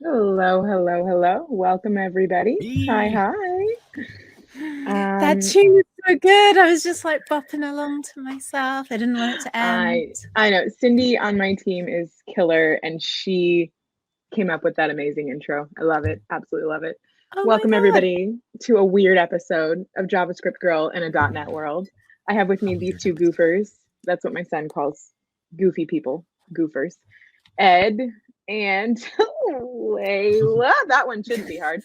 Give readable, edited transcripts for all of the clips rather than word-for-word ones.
Hello, hello, hello. Welcome everybody. Hi, Hey. hi. That tune is so good. I was just like bopping along to myself. I didn't want it to end. I know Cindy on my team is killer and she came up with that amazing intro. I love it. Absolutely love it. Oh my Welcome God. everybody to a weird episode of JavaScript Girl in a .NET world. I have with me these two goofers. That's what my son calls goofy people, goofers. Ed and Layla. That one shouldn't be hard.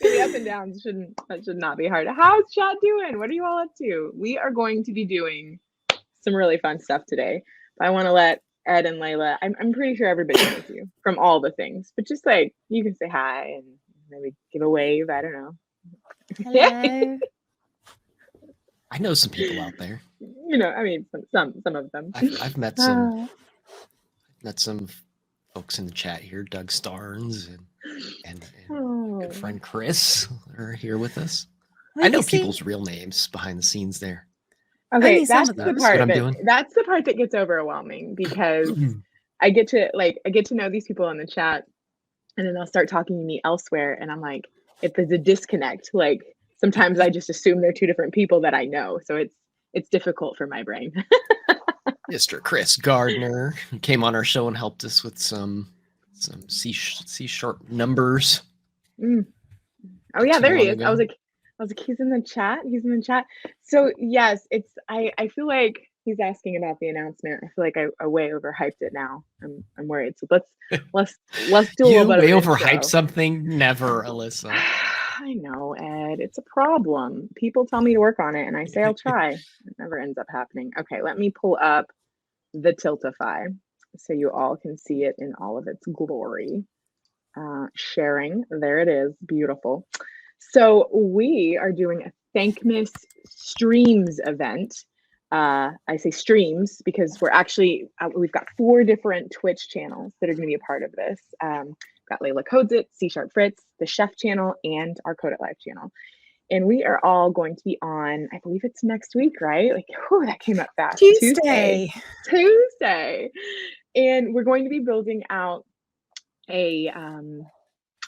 The up and downs should not be hard. How's chat doing? What are you all up to? We are going to be doing some really fun stuff today. But I want to let Ed and Layla, I'm pretty sure everybody knows you from all the things, but just like you can say hi and maybe give a wave. I don't know. Hello. I know some people out there. You know, I mean, some of them. I've met some folks in the chat here. Doug Starnes and good friend Chris are here with us. Well, I know people's real names behind the scenes there. Okay, that's the part that's the part that gets overwhelming because I get to know these people in the chat and then they'll start talking to me elsewhere and I'm like, if there's a disconnect, like sometimes I just assume they're two different people that I know. So it's difficult for my brain. Mr. Chris Gardner came on our show and helped us with some C# numbers. Oh yeah, there he is. I was like, he's in the chat. He's in the chat. So yes, I feel like he's asking about the announcement. I feel like I way overhyped it now. I'm worried. So let's do a little bit. You overhype something? Never, Alyssa. I know, Ed. It's a problem. People tell me to work on it, and I say I'll try. It never ends up happening. Okay, let me pull up the Tiltify so you all can see it in all of its glory. Sharing. There it is. Beautiful. So we are doing a Thankmas streams event. I say streams because we're actually, we've got 4 different Twitch channels that are going to be a part of this. Got Layla Codes It, C# Fritz, the Chef channel, and our Code It Live channel. And we are all going to be on, I believe it's next week, right? Like, oh, that came up fast. Tuesday. And we're going to be building out an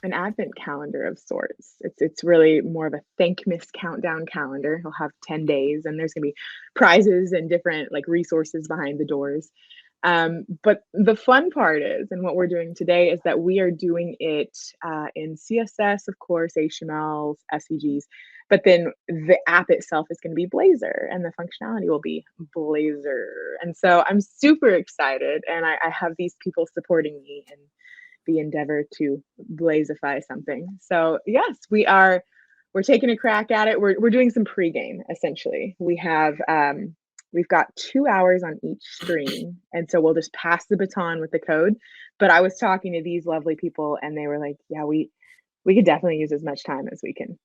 advent calendar of sorts. It's really more of a Thankmas countdown calendar. He'll have 10 days and there's gonna be prizes and different like resources behind the doors. But the fun part is, and what we're doing today is that we are doing it in CSS, of course, HTML, SVGs, but then the app itself is going to be Blazor and the functionality will be Blazor. And so I'm super excited and I have these people supporting me and the endeavor to blazify something. So yes, we're taking a crack at it. We're doing some pregame essentially. We've got 2 hours on each stream, and so we'll just pass the baton with the code. But I was talking to these lovely people, and they were like, "Yeah, we could definitely use as much time as we can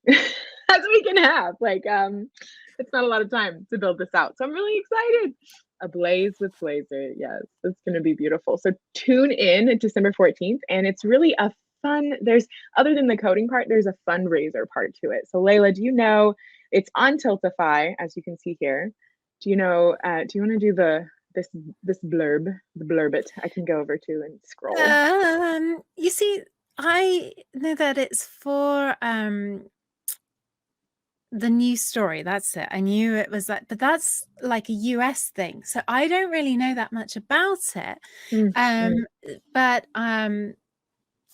have. Like, it's not a lot of time to build this out, so I'm really excited." Ablaze with Blazor. Yes, it's going to be beautiful. So tune in at December 14th. And it's really a fun, other than the coding part, there's a fundraiser part to it. So Layla, do you know, it's on Tiltify, as you can see here. Do you know, do you want to do this blurb, the blurbit I can go over to and scroll? You see, I know that it's for the news story. That's it. I knew it was that, but that's like a US thing. So I don't really know that much about it. But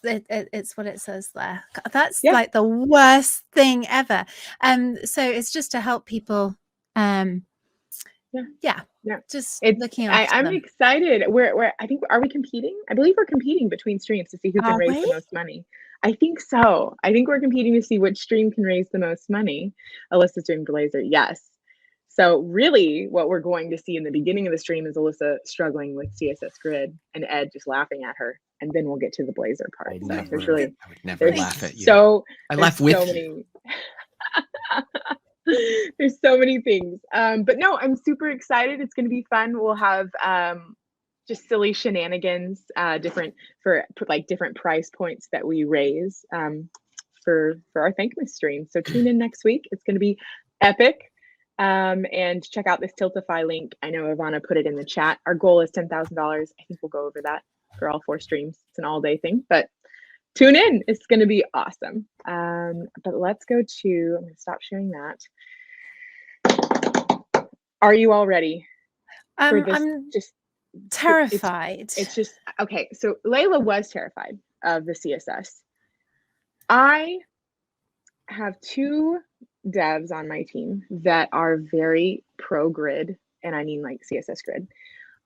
it's what it says there. That's like the worst thing ever. So it's just to help people. Just looking after I'm them. excited. I think, are we competing? I believe we're competing between streams to see who can raise the most money. I think so. I think we're competing to see which stream can raise the most money. Alyssa's doing Blazor, yes. So really what we're going to see in the beginning of the stream is Alyssa struggling with CSS Grid and Ed just laughing at her. And then we'll get to the Blazor part. I would never laugh at you. I laugh with you. There's so many things. But no, I'm super excited. It's going to be fun. We'll have just silly shenanigans, different price points that we raise for our Thankmas stream. So tune in next week. It's going to be epic. And check out this Tiltify link. I know Ivana put it in the chat. Our goal is $10,000. I think we'll go over that for all 4 streams. It's an all-day thing, but tune in. It's going to be awesome. But let's go to, I'm going to stop sharing that. Are you all ready for this? I'm just terrified. It's just, okay. So Layla was terrified of the CSS. I have 2 devs on my team that are very pro grid, and I mean like CSS grid.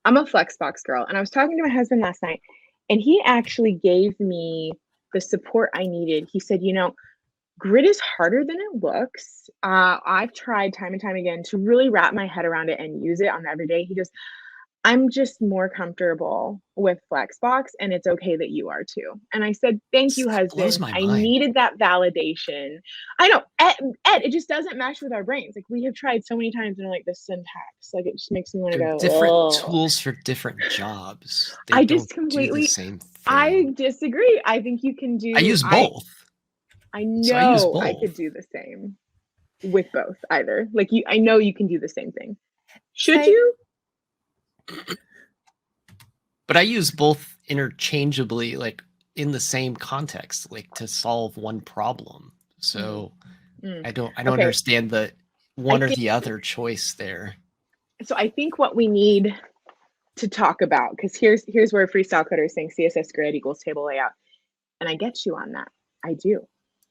I'm a Flexbox girl, and I was talking to my husband last night, and he actually gave me the support I needed. He said, you know, grid is harder than it looks. I've tried time and time again to really wrap my head around it and use it on every day. He goes, I'm just more comfortable with Flexbox, and it's okay that you are too. And I said, thank you, husband. I needed that validation. I know, Ed, it just doesn't mesh with our brains. Like, we have tried so many times, and they're like, the syntax, like, it just makes me want to go, different tools for different jobs. They I don't just completely, do the same thing. I disagree. I think you can do. I use both. I know I could do the same with both either. Like, I know you can do the same thing. Should you? But I use both interchangeably, like in the same context, like to solve one problem. So I don't understand the one or the other choice there. So I think what we need to talk about, because here's where Freestyle Coder is saying CSS grid equals table layout. And I get you on that. I do.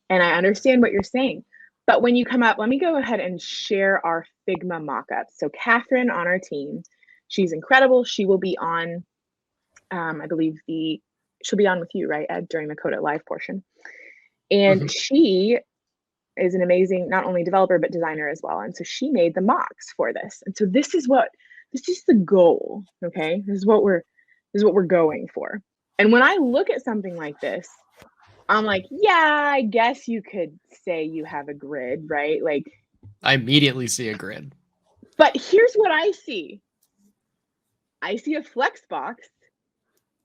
And I understand what you're saying. But when you come up, let me go ahead and share our Figma mock-ups. So Catherine on our team, she's incredible. She will be on, I believe she'll be on with you, right, Ed, during the Code It Live portion. And she is an amazing, not only developer, but designer as well. And so she made the mocks for this. And so this is the goal, okay? This is what we're going for. And when I look at something like this, I'm like, yeah, I guess you could say you have a grid, right? Like, I immediately see a grid. But here's what I see. I see a flex box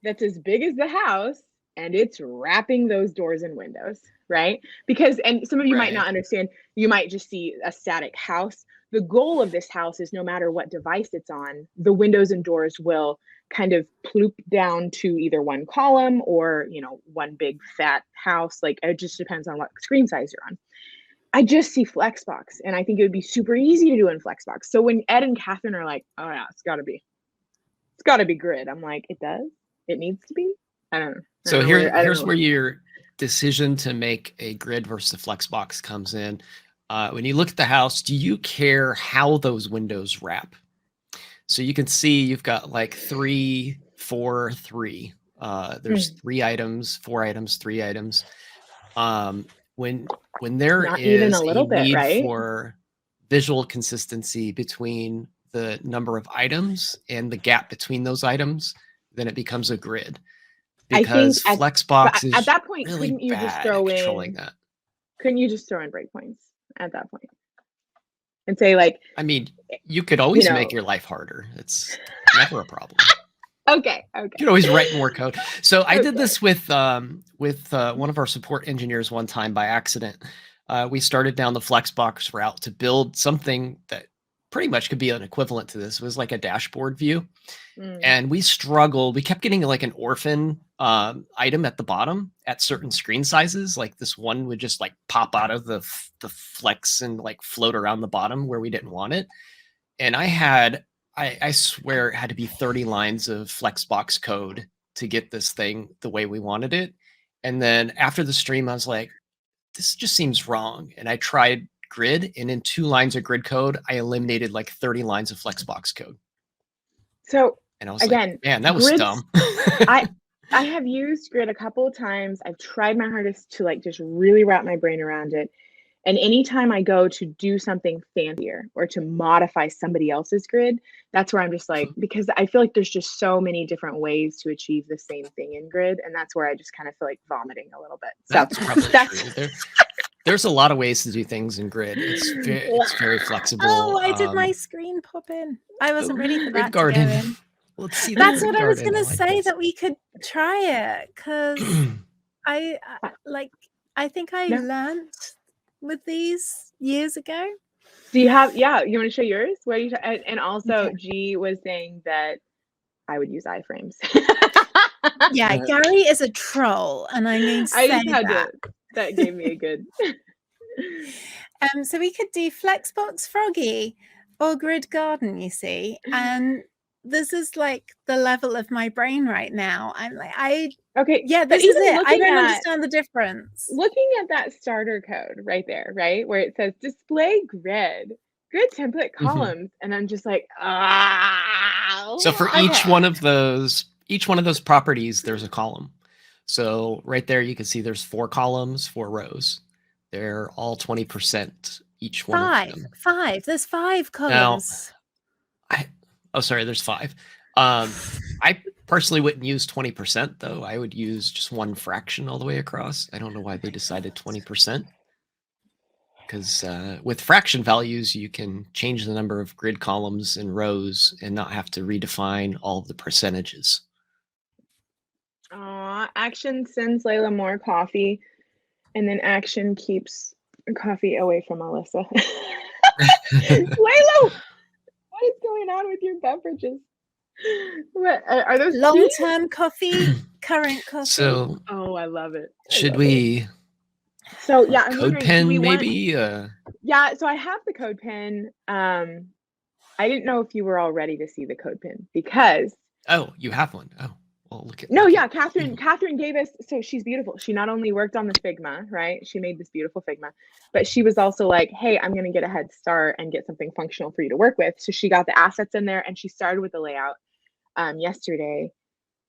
that's as big as the house, and it's wrapping those doors and windows, right? Because, and some of you might not understand, you might just see a static house. The goal of this house is no matter what device it's on, the windows and doors will kind of ploop down to either one column or, you know, one big fat house. Like, it just depends on what screen size you're on. I just see Flexbox, and I think it would be super easy to do in Flexbox. So when Ed and Catherine are like, oh yeah, it's gotta be grid, I'm like, it does? It needs to be? I don't know. So here's where your decision to make a grid versus a Flexbox comes in. When you look at the house, do you care how those windows wrap? So you can see you've got like 3, 4, 3. There's 3 items, 4 items, 3 items. When there not is even a little bit, need right? for visual consistency between the number of items and the gap between those items, then it becomes a grid. Because Flexbox is at that point, really couldn't you just bad throw at controlling that. Couldn't you just throw in breakpoints at that point and say, like, I mean, you could always make your life harder. It's never a problem. Okay. You can always write more code. So I did this with one of our support engineers one time by accident. We started down the Flexbox route to build something that pretty much could be an equivalent to this. It was like a dashboard view. And we struggled. We kept getting like an orphan item at the bottom at certain screen sizes. Like this one would just like pop out of the flex and like float around the bottom where we didn't want it. And I swear it had to be 30 lines of Flexbox code to get this thing the way we wanted it. And then after the stream, I was like, this just seems wrong. And I tried grid, and in 2 lines of grid code, I eliminated like 30 lines of Flexbox code. So, and I was again, like, man, that was dumb. I have used grid a couple of times. I've tried my hardest to like just really wrap my brain around it. And anytime I go to do something fancier or to modify somebody else's grid, that's where I'm just like, because I feel like there's just so many different ways to achieve the same thing in grid. And that's where I just kind of feel like vomiting a little bit. So that's probably true. There's a lot of ways to do things in grid. It's very flexible. Oh, I did my screen pop in. I wasn't ready for that. Garden. Let's see. That's what I was going to say, that we could try it, because I think I learned with these years ago. Do you have, you want to show yours? Where you and also G was saying that I would use iframes. Yeah, Gary is a troll, and I mean to I say just had that. That gave me a good. So we could do Flexbox Froggy or Grid Garden, you see. And this is like the level of my brain right now. I'm like, okay, yeah, but this is even it. I don't looking understand the difference. Looking at that starter code right there, right, where it says display grid template columns, and I'm just like, So for each one of those properties, there's a column. So right there, you can see there's 4 columns, 4 rows. They're all 20% each one of them. 5. There's 5 columns. Now, sorry, there's 5. I personally wouldn't use 20% though. I would use just one fraction all the way across. I don't know why they decided 20%. Because with fraction values, you can change the number of grid columns and rows and not have to redefine all of the percentages. Action sends Layla more coffee, and then action keeps coffee away from Alyssa. Layla, what is going on with your beverages? What, are those long-term coffee, current coffee? So, I love it. Should we? So yeah, I'm code pen maybe. Yeah, so I have the code pen. I didn't know if you were all ready to see the code pen because. Oh, you have one. Oh. Well, look at. No, yeah, Catherine gave us. So she's beautiful. She not only worked on the Figma, right? She made this beautiful Figma, but she was also like, "Hey, I'm going to get a head start and get something functional for you to work with." So she got the assets in there, and she started with the layout yesterday.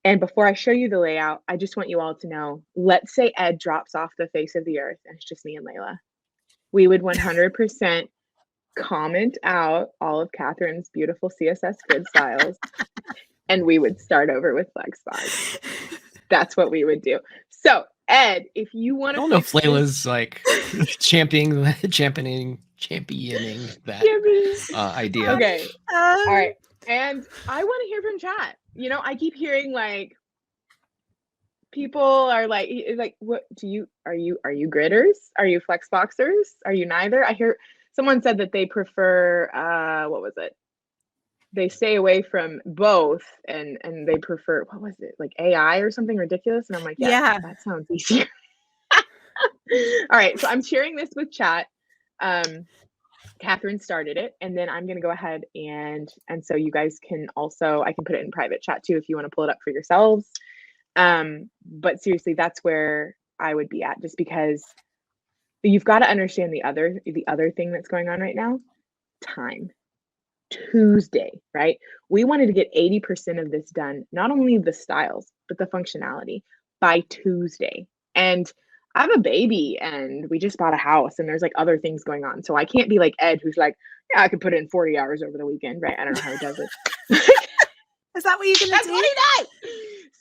And before I show you the layout, I just want you all to know. Let's say Ed drops off the face of the earth, and it's just me and Layla. We would 100% comment out all of Catherine's beautiful CSS grid styles. And we would start over with Flexbox. That's what we would do. So, Ed, if you want to, I don't know if Layla's like championing that idea. Okay, all right. And I want to hear from chat. You know, I keep hearing like people are like, what are you gridders? Are you Flexboxers? Are you neither? I hear someone said that they prefer what was it? They stay away from both and they prefer, what was it, like AI or something ridiculous? And I'm like, yeah. That sounds easier. All right, so I'm sharing this with chat. Catherine started it, and then I'm going to go ahead and so you guys can also, I can put it in private chat too if you want to pull it up for yourselves. But seriously, that's where I would be at, just because you've got to understand the other thing that's going on right now. Time. Tuesday, right? We wanted to get 80% of this done, not only the styles, but the functionality by Tuesday. And I have a baby and we just bought a house and there's like other things going on. So I can't be like Ed, who's like, yeah, I could put in 40 hours over the weekend, right? I don't know how he does it. Is that what you're going to do? What he does.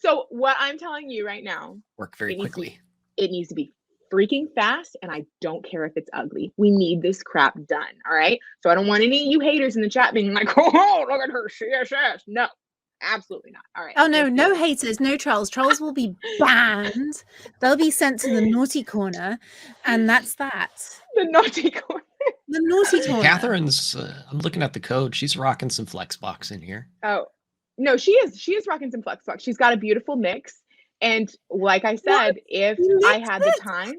So what I'm telling you right now, work very quickly. It needs to be freaking fast, and I don't care if it's ugly. We need this crap done, all right? So I don't want any of you haters in the chat being like, oh, look at her CSS. No, absolutely not. All right. Oh, no haters, no trolls. Trolls will be banned. They'll be sent to the naughty corner, and that's that. The naughty corner. The naughty corner. Catherine's, I'm looking at the code. She's rocking some Flexbox in here. Oh, no, she is rocking some Flexbox. She's got a beautiful mix. And like I said, if I had the time,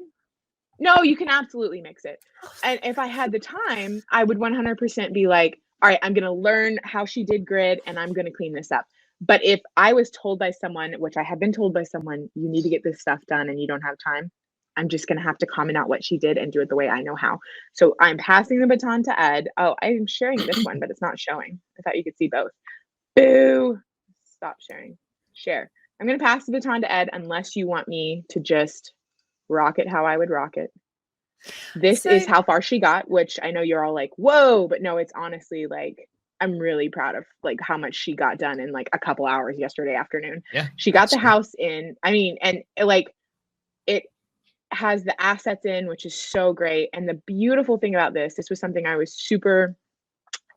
no, you can absolutely mix it. And if I had the time, I would 100% be like, all right, I'm going to learn how she did grid and I'm going to clean this up. But if I was told by someone, which I have been told by someone, you need to get this stuff done and you don't have time, I'm just going to have to comment out what she did and do it the way I know how. So I'm passing the baton to Ed. Oh, I'm sharing this one, but it's not showing. I thought you could see both. Boo. Stop sharing. Share. I'm going to pass the baton to Ed unless you want me to just rock it how I would rock it. This is how far she got, which I know you're all like, whoa, but no, it's honestly like, I'm really proud of like how much she got done in like a couple hours yesterday afternoon. Yeah, she got the house in. I mean, and it has the assets in, which is so great. And the beautiful thing about this was something I was super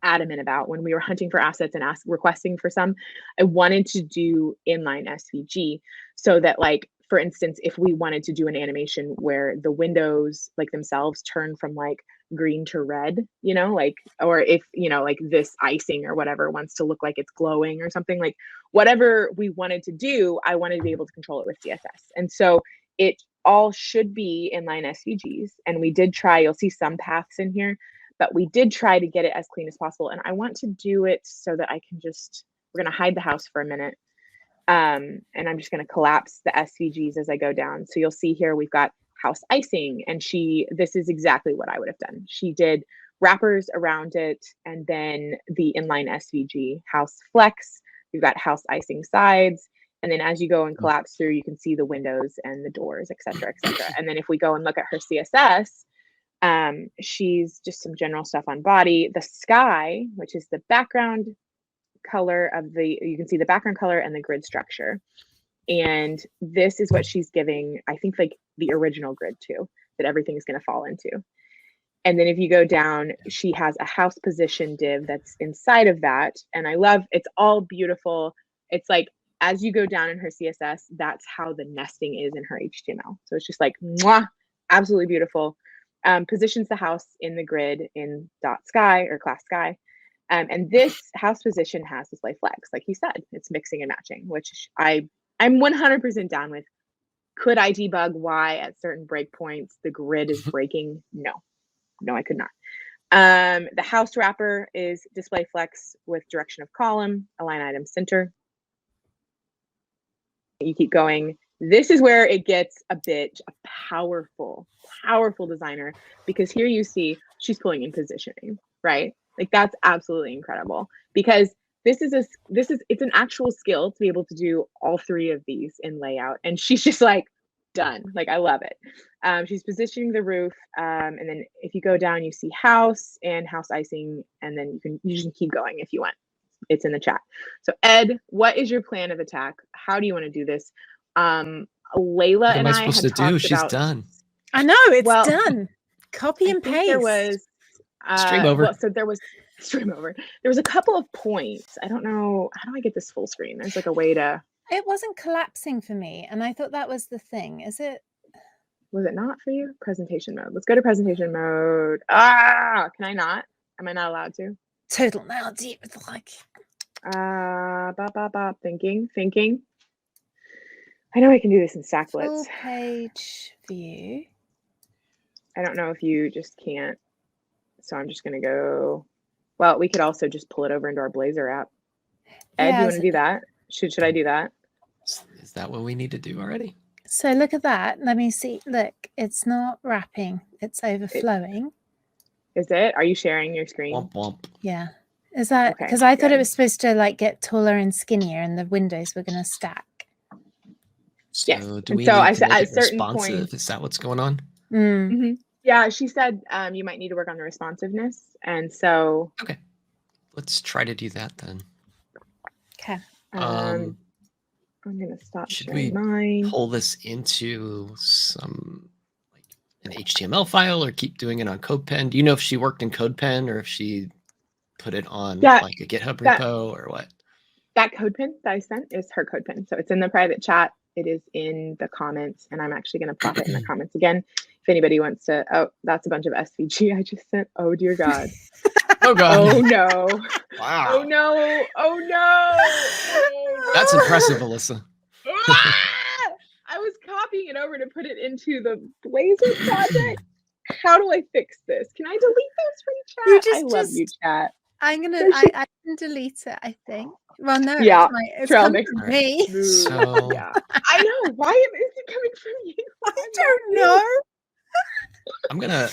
adamant about when we were hunting for assets and requesting for some. I wanted to do inline SVG so that, like, for instance, if we wanted to do an animation where the windows like themselves turn from like green to red, you know, like, or if, you know, like this icing or whatever wants to look like it's glowing or something, like whatever we wanted to do, I wanted to be able to control it with CSS. And so it all should be inline SVGs. And we did try, you'll see some paths in here, but we did try to get it as clean as possible. And I want to do it so that I can just, we're going to hide the house for a minute. And I'm just going to collapse the SVGs as I go down. So you'll see here, we've got house icing, and this is exactly what I would have done. She did wrappers around it, and then the inline SVG, house flex, you've got house icing sides. And then as you go and collapse through, you can see the windows and the doors, et cetera, et cetera. And then if we go and look at her CSS, she's just some general stuff on body. The sky, which is the background color of you can see the background color and the grid structure. And this is what she's giving, I think, like the original grid too, that everything is going to fall into. And then if you go down, she has a house position div that's inside of that. And I love, it's all beautiful. It's like, as you go down in her CSS, that's how the nesting is in her HTML. So it's just like, mwah, absolutely beautiful. Positions the house in the grid in .sky or class sky. And this house position has display flex, like you said, it's mixing and matching, which I'm 100% down with. Could I debug why at certain breakpoints the grid is breaking? No, I could not. The house wrapper is display flex with direction of column, align item center. You keep going. This is where it gets a powerful designer, because here you see she's pulling in positioning, right? Like that's absolutely incredible, because it's an actual skill to be able to do all three of these in layout. And she's just like, done. Like, I love it. She's positioning the roof. And then if you go down, you see house and house icing, and then you can keep going if you want. It's in the chat. So Ed, what is your plan of attack? How do you want to do this? Layla what and am I I supposed had to do? talked She's about, done. I know, it's done. Copy and paste. There was stream over. Well, so there was stream over. There was a couple of points. I don't know. How do I get this full screen? There's like a way to. It wasn't collapsing for me, and I thought that was the thing. Is it? Was it not for you? Presentation mode. Let's go to presentation mode. Can I not? Am I not allowed to? Total now deep like. Thinking. I know I can do this in Stack Blitz. Full page view. I don't know if you just can't. So I'm just gonna go. Well, we could also just pull it over into our Blazor app. Ed, you want to do that? Should I do that? Is that what we need to do already? So look at that. Let me see. Look, it's not wrapping. It's overflowing. Is it? Are you sharing your screen? Womp womp. Yeah. Is that because okay, I thought it was supposed to like get taller and skinnier, and the windows were going to stack. So yes. do we so need I to said make at it certain responsive? points. Is that what's going on? Mm-hmm. Yeah, she said you might need to work on the responsiveness, and so. Okay, let's try to do that then. Okay. I'm gonna stop should sharing we mine. pull this into some like an HTML file or keep doing it on CodePen? Do you know if she worked in CodePen or if she put it on like a GitHub repo or what? That CodePen that I sent is her CodePen. So it's in the private chat. It is in the comments, and I'm actually going to plop it in the comments again. If anybody wants to, oh, that's a bunch of SVG I just sent. Oh, dear God. Oh, God. Oh, no. Wow. Oh, no. Oh, no. Oh, no. That's impressive, Alyssa. I was copying it over to put it into the Blazor project. How do I fix this? Can I delete those from chat? I love you, chat. I can delete it, I think. Well, no, yeah, it's coming from me. So yeah, I know. Why is it coming from you? I don't know. I'm gonna.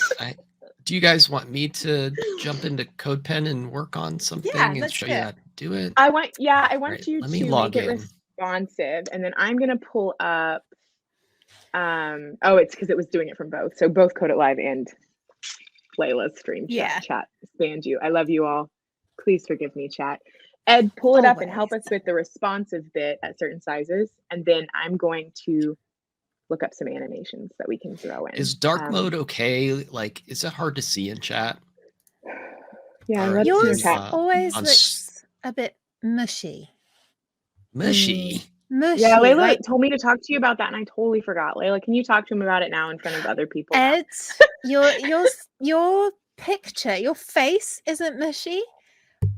Do you guys want me to jump into CodePen and work on something and show you how to do it? I want you right, to make it responsive, and then I'm gonna pull up. Oh, it's because it was doing it from both. So both Code It Live and Layla's stream chat spanned you. I love you all. Please forgive me, chat. Ed, pull it up and help us with the responsive bit at certain sizes, and then I'm going to look up some animations that we can throw in. Is dark mode okay? Like, is it hard to see in chat? Yeah, yours always looks a bit mushy. Mushy. Yeah, Layla told me to talk to you about that, and I totally forgot. Layla, can you talk to him about it now in front of other people? Ed, your picture, your face isn't mushy,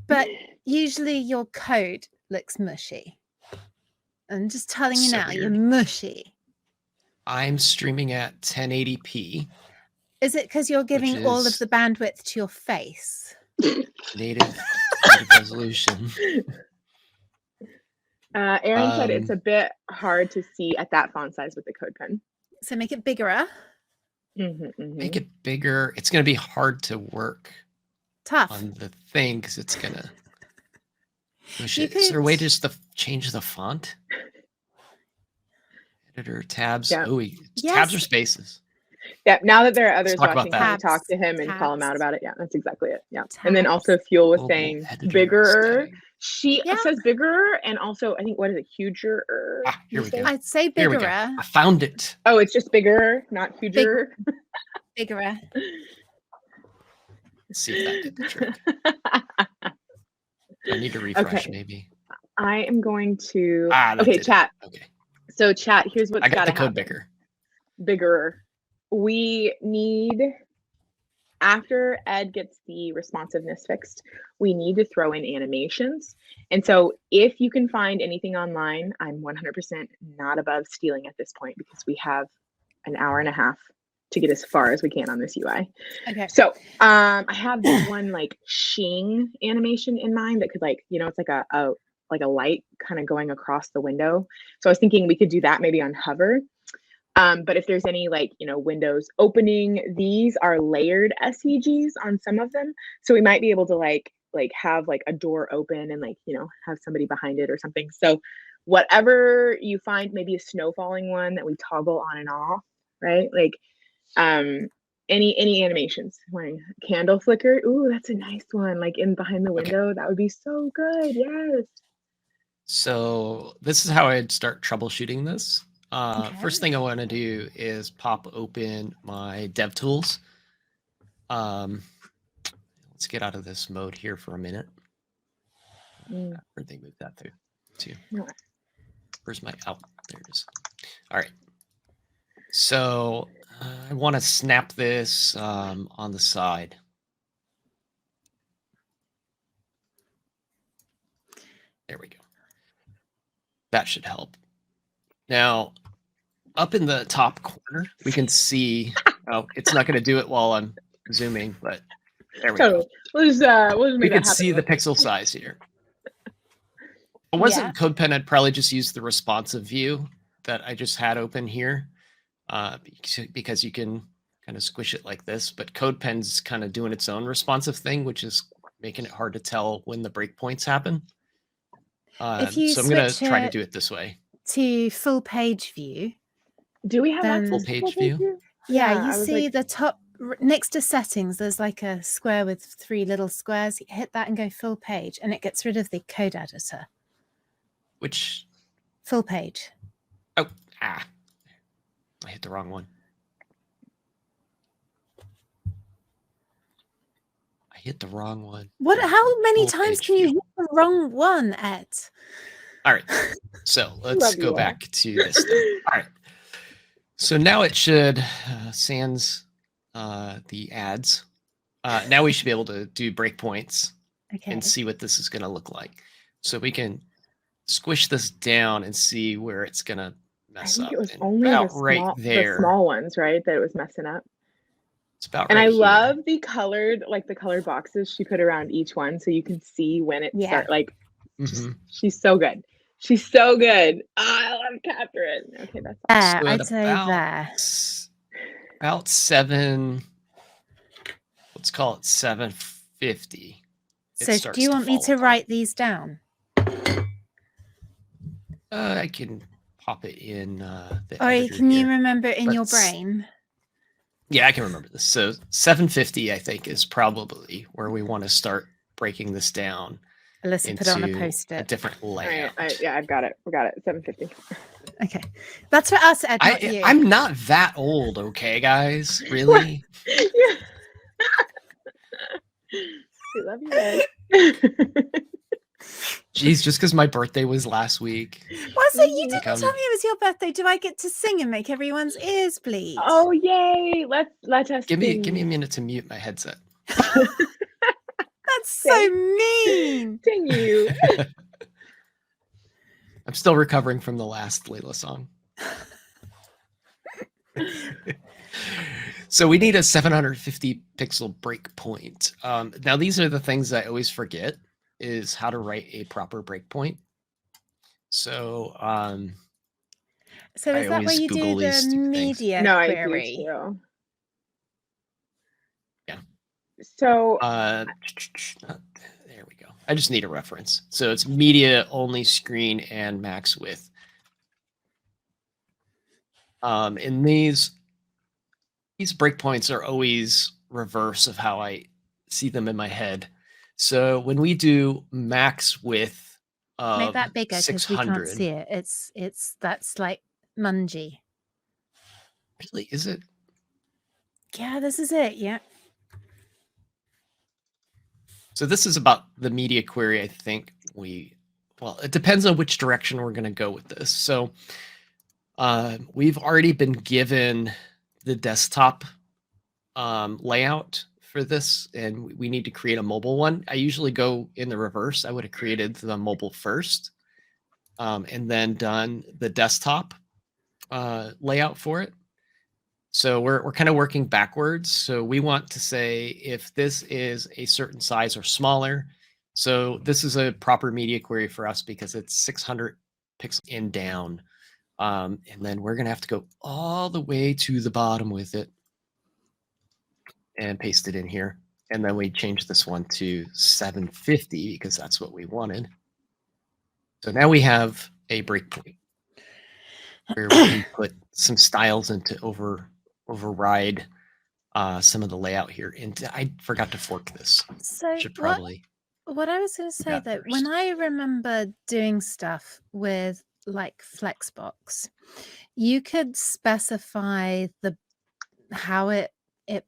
but usually your code looks mushy. I'm just telling you now, you're mushy. I'm streaming at 1080p. Is it because you're giving all of the bandwidth to your face? Native resolution. Aaron said it's a bit hard to see at that font size with the code pen. So make it bigger. Make it bigger. It's going to be hard to work on the thing because it's going to push it. Is there a way just to change the font? Editor, tabs. Yeah. Oh, tabs or spaces? Yeah, now that there are others watching, can you talk to him and tabs. call him out about it? Yeah, that's exactly it. Yeah. Tabs. And then also Fuel was saying bigger. She says bigger, and also I think, what is it, huger? Here we go. I'd say bigger. Here we go. I found it. Oh, it's just bigger, not huger. Bigger. Let's see if that did the trick. I need to refresh, maybe. I am going to. Okay, chat. Okay. So chat. Here's what's I got the code happen. bigger. Bigger. We need, after Ed gets the responsiveness fixed, we need to throw in animations. And so if you can find anything online, I'm 100% not above stealing at this point, because we have an hour and a half to get as far as we can on this UI. Okay. So I have this one like shing animation in mind that could, like, you know, it's like a light kind of going across the window. So I was thinking we could do that maybe on hover. But if there's any, like, you know, windows opening, these are layered SVGs on some of them. So we might be able to like have like a door open and, like, you know, have somebody behind it or something. So whatever you find, maybe a snowfalling one that we toggle on and off, right? Like any animations. Candle flicker. Ooh, that's a nice one. Like in behind the window. That would be so good. Yes. So this is how I'd start troubleshooting this. First thing I want to do is pop open my DevTools. Let's get out of this mode here for a minute. Where'd they move that through to? Where's my out? There it is. All right. So I want to snap this on the side. There we go. That should help. Now, up in the top corner, we can see. Oh, it's not going to do it while I'm zooming, but there we go. We'll just make we can see the pixel size here. If it wasn't CodePen, I'd probably just use the responsive view that I just had open here, because you can kind of squish it like this. But CodePen's kind of doing its own responsive thing, which is making it hard to tell when the breakpoints happen. So I'm going to try to do it this way. To full page view. Do we have that full page view? Yeah, you see the top next to settings, there's like a square with 3 little squares. You hit that and go full page, and it gets rid of the code editor. Which? Full page. Oh, I hit the wrong one. I hit the wrong one. What? How many times can you hit the wrong one, Ed? All right, so let's go back to this thing. All right, so now it should sans the ads. Now we should be able to do breakpoints and see what this is going to look like. So we can squish this down and see where it's going to mess up. It was only the small ones, right, that it was messing up. It's about and right I here. love the colored boxes she put around each one, so you can see when it starts. Like, she's so good. She's so good. Oh, I love Catherine. Okay, that's awesome. I'd say there. About 7. Let's call it 750. So do you want me to write these down? I can pop it in. Or can you remember it in your brain? Yeah, I can remember this. So 750, I think, is probably where we want to start breaking this down. Alyssa put on a post-it. A different layout. Yeah, I've got it. We got it. 750. Okay, that's for us, Ed. Not you. I'm not that old, okay, guys? Really? Yeah. We love you, Ed. Jeez, just because my birthday was last week. Was it? You didn't tell me it was your birthday. Do I get to sing and make everyone's ears bleed? Oh, yay! Let us give me a minute to mute my headset. That's so mean. Dang you. I'm still recovering from the last Layla song. So we need a 750 pixel breakpoint. Now these are the things I always forget, is how to write a proper breakpoint. So so is that where you Google do the media query? I do too. Yeah. So there we go. I just need a reference. So it's media only screen and max width. And these breakpoints are always reverse of how I see them in my head. So when we do max width of make that bigger because we can't see it. That's like mungy. Really? Is it? Yeah, this is it. Yeah. So this is about the media query. I think well, it depends on which direction we're going to go with this. So we've already been given the desktop layout for this, and we need to create a mobile one. I usually go in the reverse. I would have created the mobile first, and then done the desktop layout for it. So we're kind of working backwards. So we want to say if this is a certain size or smaller. So this is a proper media query for us because it's 600 pixels and down. And then we're going to have to go all the way to the bottom with it and paste it in here. And then we change this one to 750 because that's what we wanted. So now we have a breakpoint where we can put some styles into override some of the layout here. And I forgot to fork this. So should probably. What I was going to say though, when I remember doing stuff with like Flexbox, you could specify how it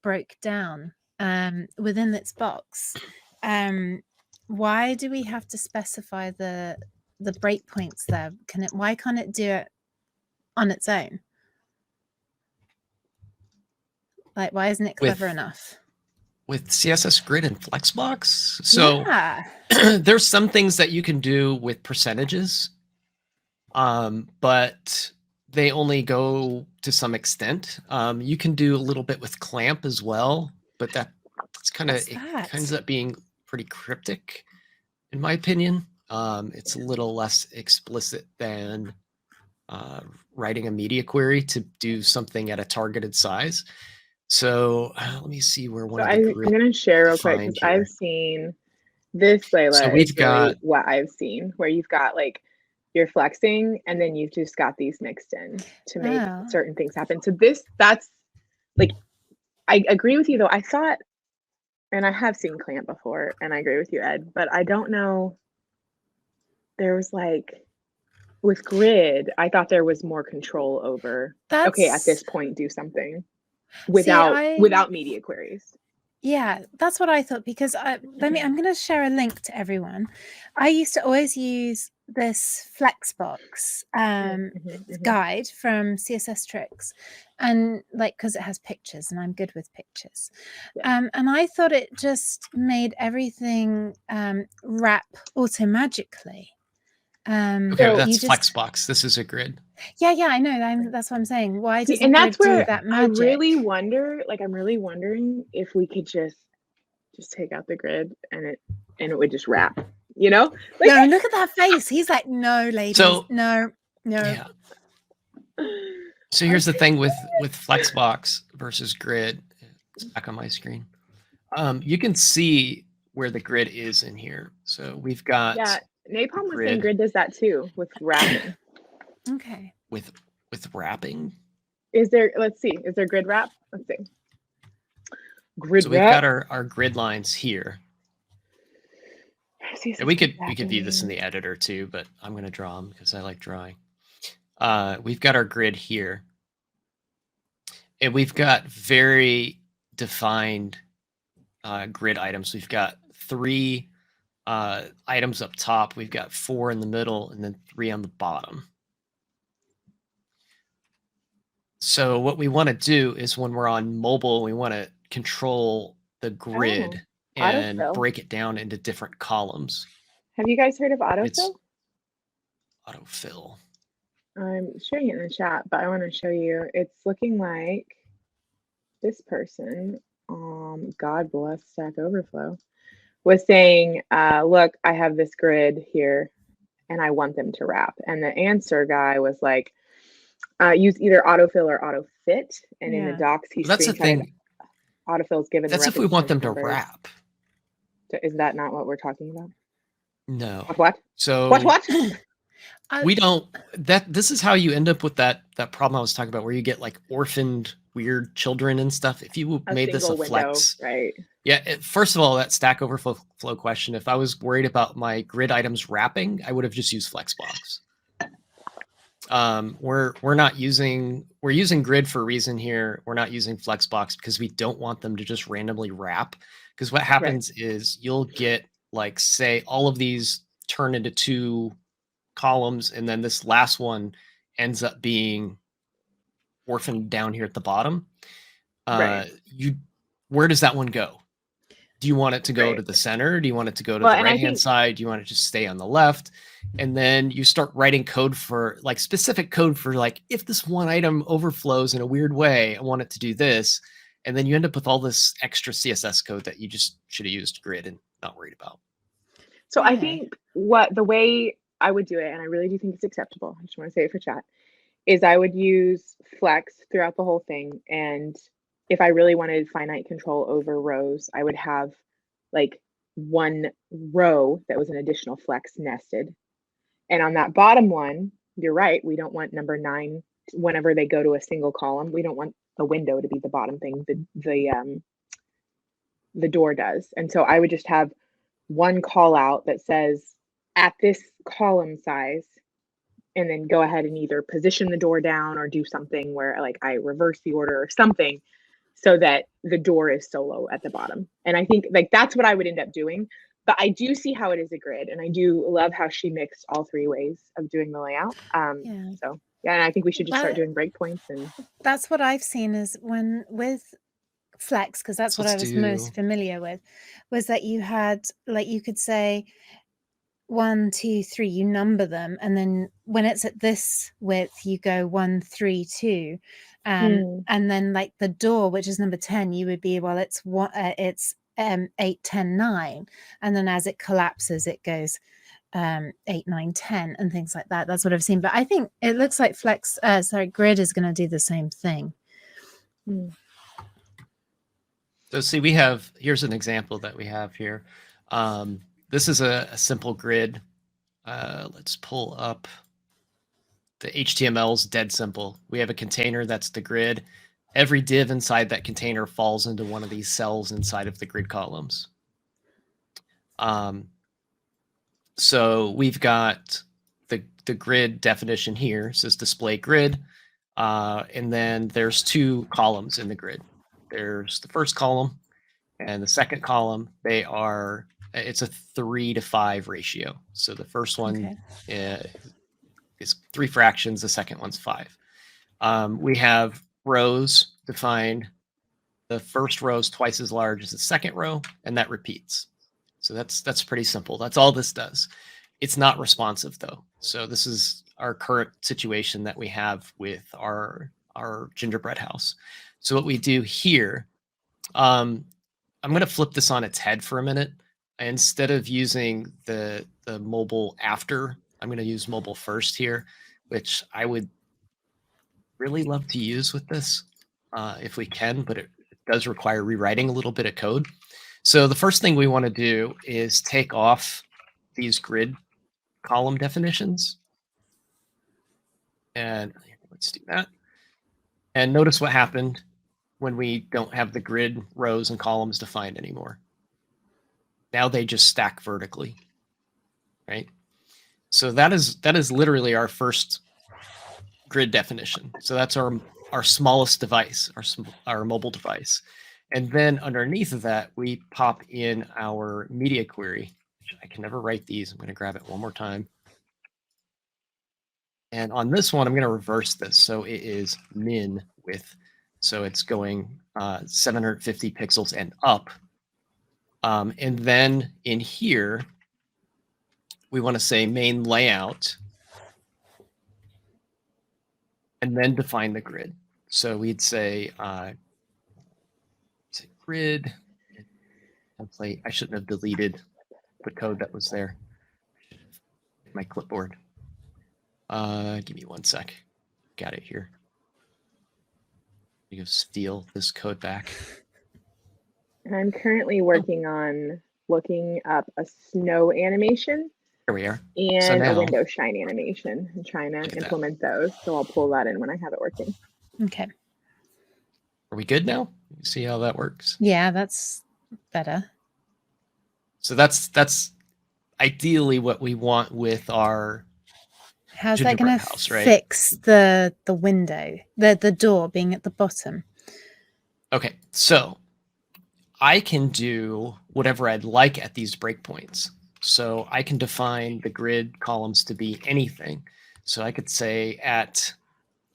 broke down within its box. Why do we have to specify the breakpoints there? Why can't it do it on its own? Like, why isn't it clever enough? With CSS Grid and Flexbox? So yeah. There's some things that you can do with percentages, but they only go to some extent. You can do a little bit with clamp as well, but that's kind of, it ends up being pretty cryptic, in my opinion. It's a little less explicit than writing a media query to do something at a targeted size. So let me see where one of the I'm going to share real quick because I've seen this, Layla. So we've got really what I've seen, where you've got like you're flexing and then you've just got these mixed in to make certain things happen. So that's like, I agree with you though. I thought, and I have seen clamp before, and I agree with you, Ed, but I don't know. There was like with grid, I thought there was more control over. Okay, at this point, do something without media queries. Yeah, that's what I thought, because I'm going to share a link to everyone. I used to always use this Flexbox guide from CSS Tricks, and like, because it has pictures and I'm good with pictures. And I thought it just made everything wrap automagically. Okay, that's Flexbox. This is a grid. Yeah, I know. That's what I'm saying. Why does and that's where that magic? I really wonder. Like, I'm really wondering if we could just take out the grid and it would just wrap. You know? Like, no, look at that face. He's like, no, ladies, so, no. Yeah. So here's the thing with Flexbox versus grid. It's back on my screen. You can see where the grid is in here. So we've got Napalm was saying grid does that too with wrapping. Okay. With wrapping? Is there? Let's see. Is there grid wrap? Let's see. Grid so wrap. We've got our grid lines here. And we could view this in the editor too, but I'm going to draw them because I like drawing. We've got our grid here, and we've got very defined grid items. We've got 3 items up top. We've got 4 in the middle, and then 3 on the bottom. So what we want to do is when we're on mobile, we want to control the grid and Autofill. break it down into different columns. Have you guys heard of It's Autofill? Autofill. I'm sharing it in the chat, but I want to show you. It's looking like this person, God bless Stack Overflow, was saying, look, I have this grid here and I want them to wrap. And the answer guy was like, use either autofill or autofit. And in the docs, he's that's the thing. Autofill's given. That's the if we want them numbers. to wrap. So is that not what we're talking about? No. What? So what? We don't. This is how you end up with that problem I was talking about, where you get like orphaned weird children and stuff. If you made this a flex, right? Yeah. First of all, that Stack Overflow question. If I was worried about my grid items wrapping, I would have just used Flexbox. We're using grid for a reason here. We're not using Flexbox because we don't want them to just randomly wrap. Because what happens is you'll get, like, say all of these turn into 2 columns, and then this last one ends up being orphaned down here at the bottom. Where does that one go? Do you want it to go to the center? Do you want it to go to the right-hand side? Do you want it to just stay on the left? And then you start writing code for, like, specific code for, like, if this one item overflows in a weird way, I want it to do this. And then you end up with all this extra CSS code that you just should have used grid and not worried about. So I think the way I would do it, and I really do think it's acceptable, I just want to say it for chat, is I would use flex throughout the whole thing. And if I really wanted finite control over rows, I would have like one row that was an additional flex nested. And on that bottom one, you're right, we don't want number 9, whenever they go to a single column, we don't want the window to be the bottom thing, the door does. And so I would just have one call out that says at this column size, and then go ahead and either position the door down or do something where, like, I reverse the order or something so that the door is solo at the bottom. And I think, like, that's what I would end up doing. But I do see how it is a grid, and I do love how she mixed all 3 ways of doing the layout. So yeah, and I think we should just start doing breakpoints. And that's what I've seen is when with Flex, because that's what I was most familiar with, was that you had, like, you could say 1, 2, 3, you number them, and then when it's at this width, you go 1, 3, 2, and then, like, the door, which is number 10, you would be, well, it's 8, 10, 9, and then as it collapses, it goes 8, 9, 10, and things like that. That's what I've seen. But I think it looks like grid is going to do the same thing. So see, here's an example that we have here. This is a simple grid. Let's pull up the HTML's dead simple. We have a container that's the grid. Every div inside that container falls into one of these cells inside of the grid columns. So we've got the grid definition here. It says display grid. And then there's 2 columns in the grid. There's the first column and the second column. It's a 3:5 ratio. So the first one is 3 fractions. The second one's 5. We have rows defined. The first row is twice as large as the second row, and that repeats. So that's pretty simple. That's all this does. It's not responsive though. So this is our current situation that we have with our gingerbread house. So what we do here, I'm going to flip this on its head for a minute. Instead of using the mobile after, I'm going to use mobile first here, which I would really love to use with this if we can, but it does require rewriting a little bit of code. So the first thing we want to do is take off these grid column definitions. And let's do that. And notice what happened when we don't have the grid rows and columns defined anymore. Now they just stack vertically, right? So that is literally our first grid definition. So that's our smallest device, our mobile device. And then underneath of that, we pop in our media query. I can never write these. I'm going to grab it one more time. And on this one, I'm going to reverse this. So it is min width. So it's going 750 pixels and up And then in here, we want to say main layout and then define the grid. So we'd say grid template. I shouldn't have deleted the code that was there. My clipboard. Give me 1 sec. Got it here. You go steal this code back. And I'm currently working on looking up a snow animation. Here we are. And So now, a window shine animation. I'm trying to implement those. So I'll pull that in when I have it working. Okay. Are we good now? You see how that works? Yeah, that's better. So that's ideally what we want with our How's that gingerbread going to house, right? fix the window, the door being at the bottom? Okay, so I can do whatever I'd like at these breakpoints. So I can define the grid columns to be anything. So I could say at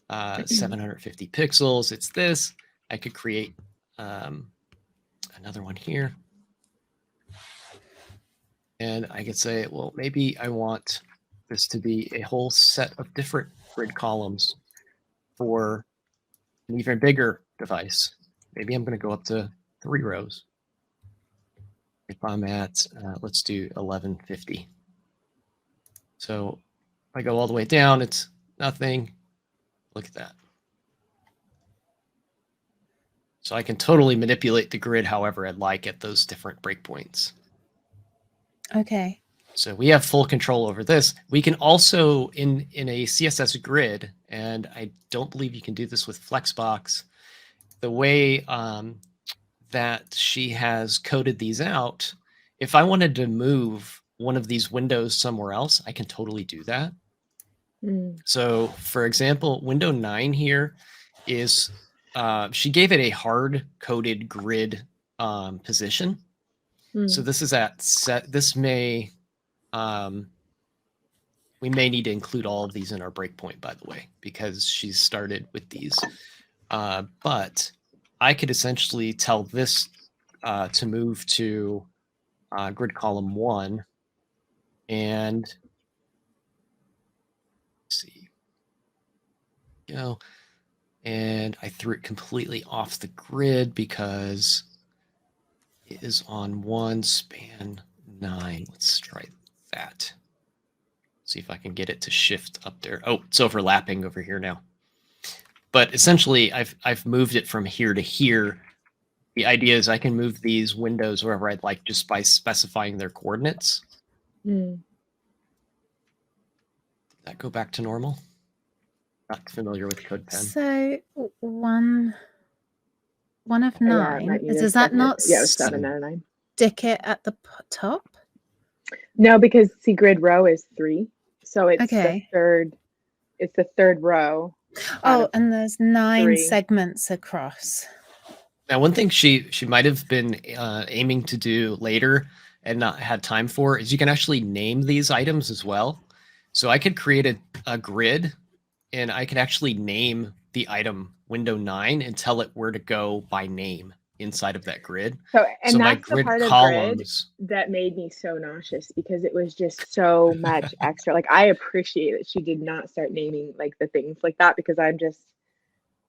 750 pixels, it's this. I could create another one here. And I could say, well, maybe I want this to be a whole set of different grid columns for an even bigger device. Maybe I'm going to go up to 3 rows. If I'm at, let's do 1150. So if I go all the way down, it's nothing. Look at that. So I can totally manipulate the grid however I'd like at those different breakpoints. Okay. So we have full control over this. We can also, in a CSS grid, and I don't believe you can do this with Flexbox, the way that she has coded these out, if I wanted to move one of these windows somewhere else, I can totally do that. So for example, window 9 here is, she gave it a hard-coded grid position. So this is at set, this may, we may need to include all of these in our breakpoint, by the way, because she's started with these. But I could essentially tell this to move to grid column 1, and let's see, go, and I threw it completely off the grid because it is on 1 span 9. Let's try that. See if I can get it to shift up there. Oh, it's overlapping over here now. But essentially, I've moved it from here to here. The idea is I can move these windows wherever I'd like just by specifying their coordinates. Did that go back to normal? Not familiar with CodePen. So one of 9. Does that not stick it at the top? No, because see, grid row is 3, so it's okay. the third. It's the third row. Oh, and there's 9 segments across. Now, one thing she might have been aiming to do later and not had time for is you can actually name these items as well. So I could create a grid, and I could actually name the item window 9 and tell it where to go by name inside of that grid. So that's my grid the part columns of grid that made me so nauseous because it was just so much extra. Like, I appreciate that she did not start naming like the things like that, because I'm just,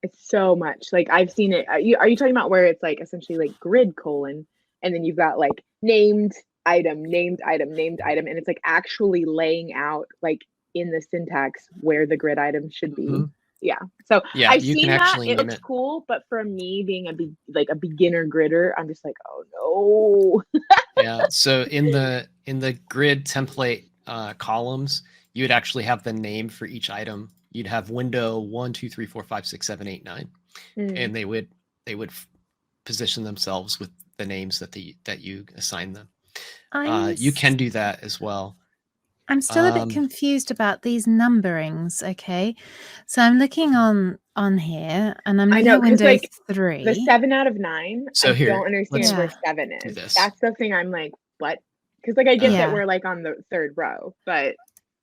it's so much. Like, I've seen it. Are you talking about where it's like essentially like grid colon, and then you've got like named item, named item, named item, and it's like actually laying out like in the syntax where the grid item should be. Yeah. So yeah, I've seen that. It looks cool, but for me being a beginner gridder, I'm just like, oh no. Yeah. So in the grid template columns, you would actually have the name for each item. You'd have window 1, 2, 3, 4, 5, 6, 7, 8, 9, and they would position themselves with the names that you assign them. You can do that as well. I'm still a bit confused about these numberings. Okay, so I'm looking on here, and I'm looking at window 3. The 7 out of 9. So I don't understand where 7 is. That's the thing. I'm like, what? Because like I get that we're like on the 3rd row, but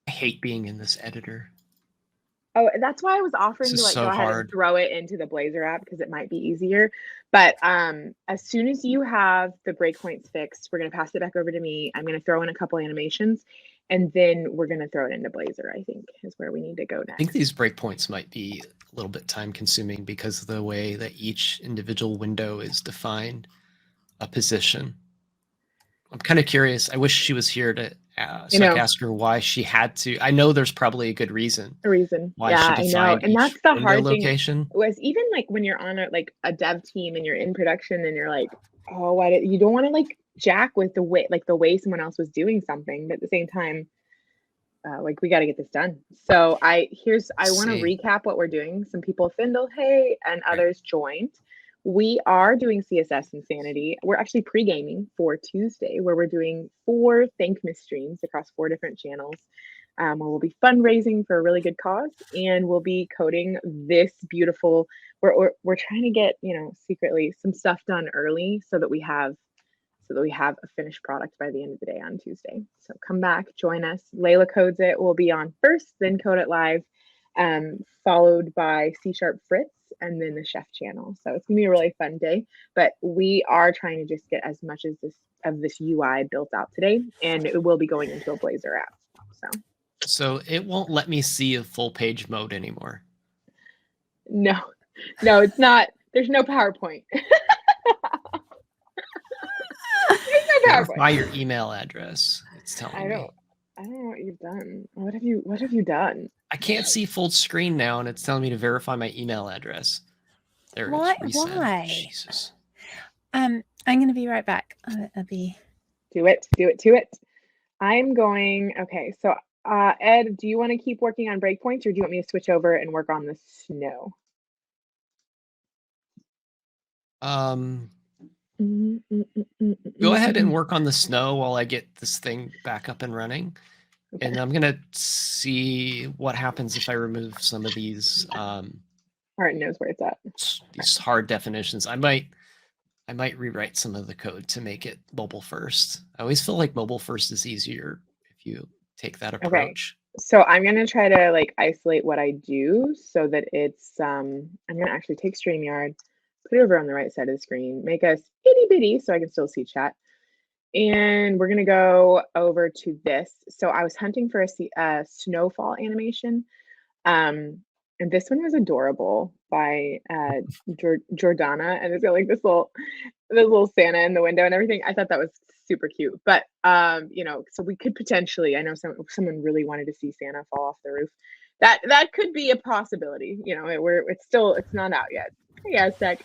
I hate being in this editor. Oh, that's why I was offering This to is like go so ahead and hard. throw it into the Blazor app because it might be easier. But as soon as you have the breakpoints fixed, we're gonna pass it back over to me. I'm gonna throw in a couple animations, and then we're gonna throw it into Blazor. I think is where we need to go I think next. these breakpoints might be a little bit time consuming because of the way that each individual window is defined a position. I'm kind of curious. I wish she was here to so I could ask her why she had to. I know there's probably a good reason. A reason. Why Yeah, she I know. defined And each that's the window hard thing location. was even like when you're on a dev team and you're in production and you're like, oh, why did you don't want to like jack with the way someone else was doing something, but at the same time, like we got to get this done. So I want to recap what we're doing. Some people Findle, hey, and others joined. We are doing CSS Insanity. We're actually pre-gaming for Tuesday, where we're doing 4 Thankmas streams across 4 different channels. Where we'll be fundraising for a really good cause, and we'll be coding this beautiful. We're trying to get secretly some stuff done early so that we have a finished product by the end of the day on Tuesday. So come back, join us. Layla codes it. We'll be on first, then code it live, followed by C# Fritz, and then the chef channel. So it's gonna be a really fun day. But we are trying to just get as much as this UI built out today, and it will be going into a Blazor app. So it won't let me see a full page mode anymore. No, it's not. There's no PowerPoint. Verify your email address. It's telling me. I don't know what you've done. What have you done? I can't see full screen now, and it's telling me to verify my email address. There it is. Resend. Why? Jesus. I'm gonna be right back. I'll be. Do it. I'm going. Okay, so Ed, do you want to keep working on breakpoints, or do you want me to switch over and work on the snow? Go ahead and work on the snow while I get this thing back up and running. Okay. And I'm going to see what happens if I remove some of these. Art knows where it's at. These hard definitions. I might rewrite some of the code to make it mobile first. I always feel like mobile first is easier if you take that approach. Okay. So I'm going to try to like isolate what I do so that it's, I'm going to actually take StreamYard, put it over on the right side of the screen, make us itty bitty so I can still see chat. And we're going to go over to this. So I was hunting for a Snowfall animation. And this one was adorable by Jordana. And it's got like this little Santa in the window and everything. I thought that was super cute. But, so we could potentially, I know someone really wanted to see Santa fall off the roof. That could be a possibility. It's not out yet. Yeah, sec.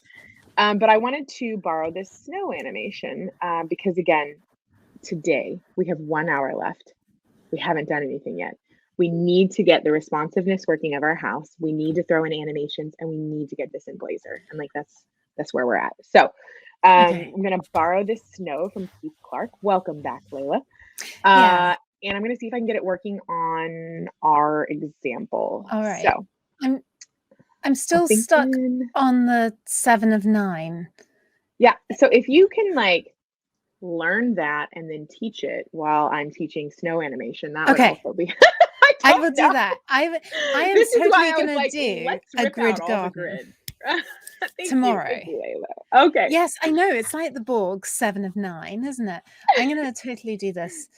But I wanted to borrow this snow animation because, again, today we have 1 hour left. We haven't done anything yet. We need to get the responsiveness working of our house. We need to throw in animations, and we need to get this in Blazor. And like that's where we're at. So I'm going to borrow this snow from Keith Clark. Welcome back, Layla. And I'm going to see if I can get it working on our example. All right. So I'm still stuck on the 7 of 9. Yeah. So if you can like learn that and then teach it while I'm teaching snow animation, that would also be. I will do that. I am totally going to do a grid garden tomorrow. Okay. Yes, I know. It's like the Borg 7 of 9, isn't it? I'm going to totally do this.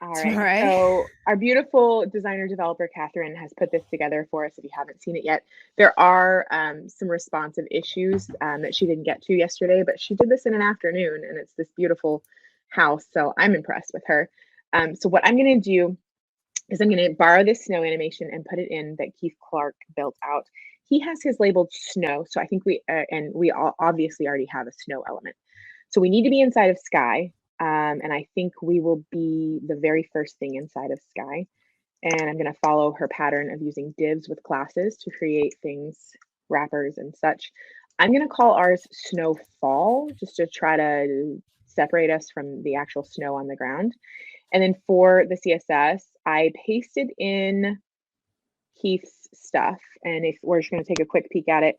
All right. So our beautiful designer developer Catherine has put this together for us. If you haven't seen it yet, there are some responsive issues that she didn't get to yesterday, but she did this in an afternoon, and it's this beautiful house. So I'm impressed with her. So what I'm going to do is I'm going to borrow this snow animation and put it in that Keith Clark built out. He has his labeled snow. So I think we all obviously already have a snow element. So we need to be inside of Sky. And I think we will be the very first thing inside of Sky. And I'm going to follow her pattern of using divs with classes to create things, wrappers and such. I'm going to call ours Snowfall just to try to separate us from the actual snow on the ground. And then for the CSS, I pasted in Keith's stuff. And if we're just going to take a quick peek at it,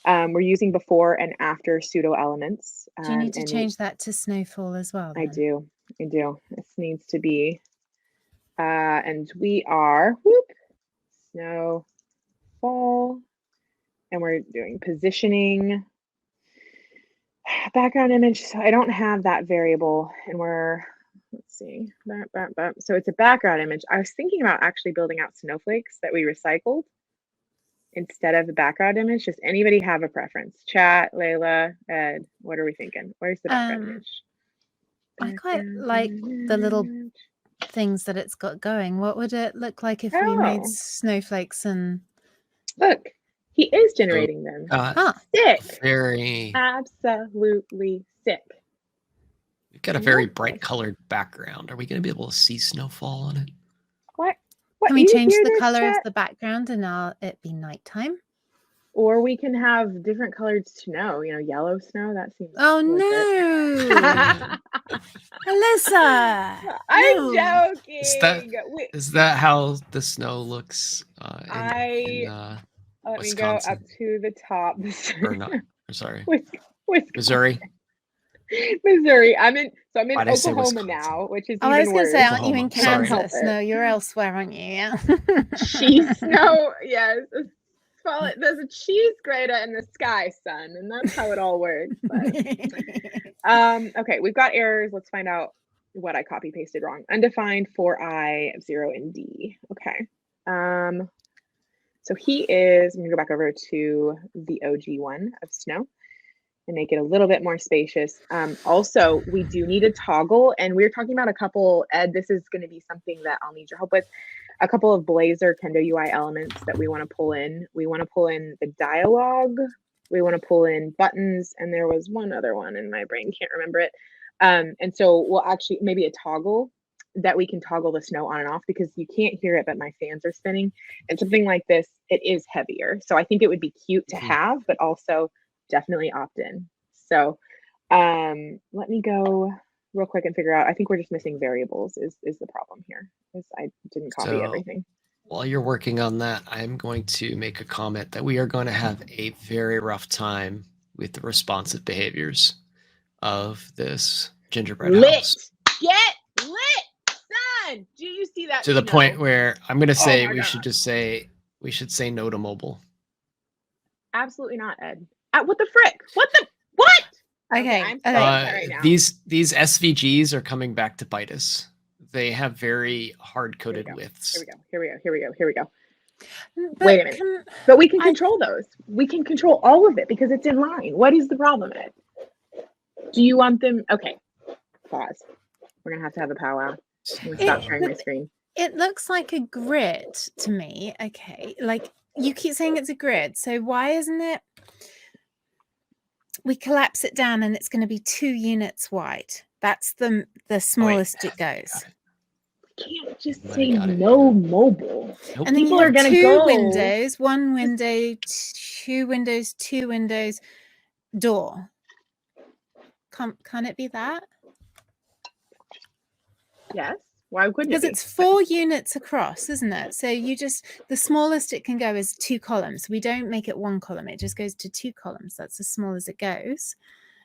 we're using before and after pseudo elements. Do you need to change that to Snowfall as well? Then? I do. This needs to be, and we are Snowfall. snowfall. And we're doing positioning. Background image. So I don't have that variable. And let's see. So it's a background image. I was thinking about actually building out snowflakes that we recycled instead of the background image. Does anybody have a preference? Chat, Layla, Ed, what are we thinking? Where's the background image? I quite like the little things that it's got going. What would it look like if we made snowflakes and... Look, he is generating them. Sick. Very... Absolutely sick. We've got a very bright colored background. Are we going to be able to see snowfall on it? What? Can we change the color of the background and now it be nighttime? Or we can have different colored snow, yellow snow. That seems no. Alyssa. I'm joking. Is that how the snow looks in let Wisconsin? Me go up to the top. Or not. Sorry. Missouri. I'm in Oklahoma now, which is I was going to say, aren't you in Oklahoma. Kansas? No, you're elsewhere, aren't you? Yeah. Cheese snow, yes. Call it. There's a cheese grater in the sky, son, and that's how it all works. But, okay, we've got errors. Let's find out what I copy pasted wrong. Undefined for I, 0 and D. Okay. So he is. I'm gonna go back over to the OG one of snow and make it a little bit more spacious. Also, we do need a toggle, and we're talking about a couple, Ed, this is gonna be something that I'll need your help with. A couple of Blazor Kendo UI elements that we wanna pull in. We wanna pull in the dialogue, we wanna pull in buttons, and there was one other one in my brain, can't remember it. And so we'll actually, maybe a toggle that we can toggle the snow on and off, because you can't hear it, but my fans are spinning. And something like this, it is heavier. So I think it would be cute to have, but also definitely opt in. So let me go real quick and figure out. I think we're just missing variables is the problem here, because I didn't copy everything. While you're working on that, I'm going to make a comment that we are going to have a very rough time with the responsive behaviors of this gingerbread house. Get lit, son. Do you see that? To the point where I'm going to say we should say no to mobile. Absolutely not, Ed. What the frick? What? Okay. I'm sorry now. These SVGs are coming back to bite us. They have very hard-coded widths. Here we go. Wait a minute. But we can control those. We can control all of it because it's in line. What is the problem, Ed? Do you want them? Okay. Pause. We're going to have a powwow. I'm going to stop sharing my screen. It looks like a grid to me. Okay. Like, you keep saying it's a grid. So why isn't it? We collapse it down and it's going to be 2 units wide. That's the smallest it goes. We can't just say no mobile. Nope. And then people you are going to go. go. 2 windows, 1 window, 2 windows, 2 windows, door. Can it be that? Yes. Why couldn't it be? Because it's 4 units across, isn't it? So the smallest it can go is 2 columns. We don't make it 1 column. It just goes to 2 columns. That's as small as it goes.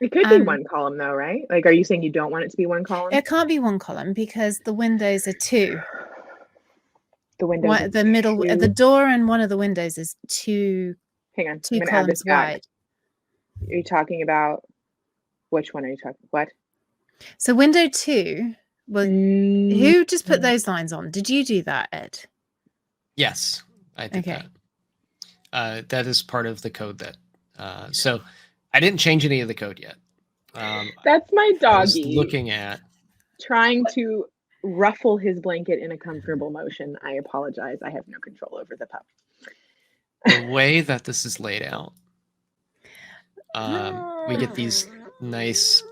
It could be 1 column though, right? Like, are you saying you don't want it to be 1 column? It can't be 1 column because the windows are 2. The windows. The door and one of the windows is 2. Hang on. 2 columns wide. Are you talking about which one? Are you talking what? So window 2. Well, who just put those lines on? Did you do that, Ed? Yes, I did that. That is part of the code that. So I didn't change any of the code yet. That's my doggy. Looking at trying to ruffle his blanket in a comfortable motion. I apologize. I have no control over the pup. The way that this is laid out, we get these nice.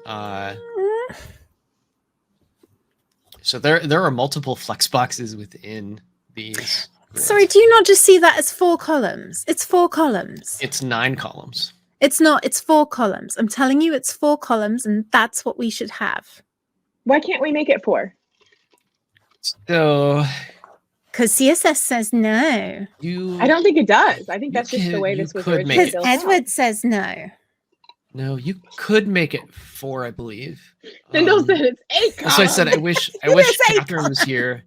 So there are multiple flex boxes within these. Sorry, do you not just see that as 4 columns? It's 4 columns. It's 9 columns. It's not. It's 4 columns. I'm telling you, it's 4 columns, and that's what we should have. Why can't we make it 4? So. Because CSS says no. I don't think it does. I think that's just the way this was originally built. Because Edward says no. No, you could make it 4, I believe. Then don't say it's 8 columns. So I said I wish Catherine was here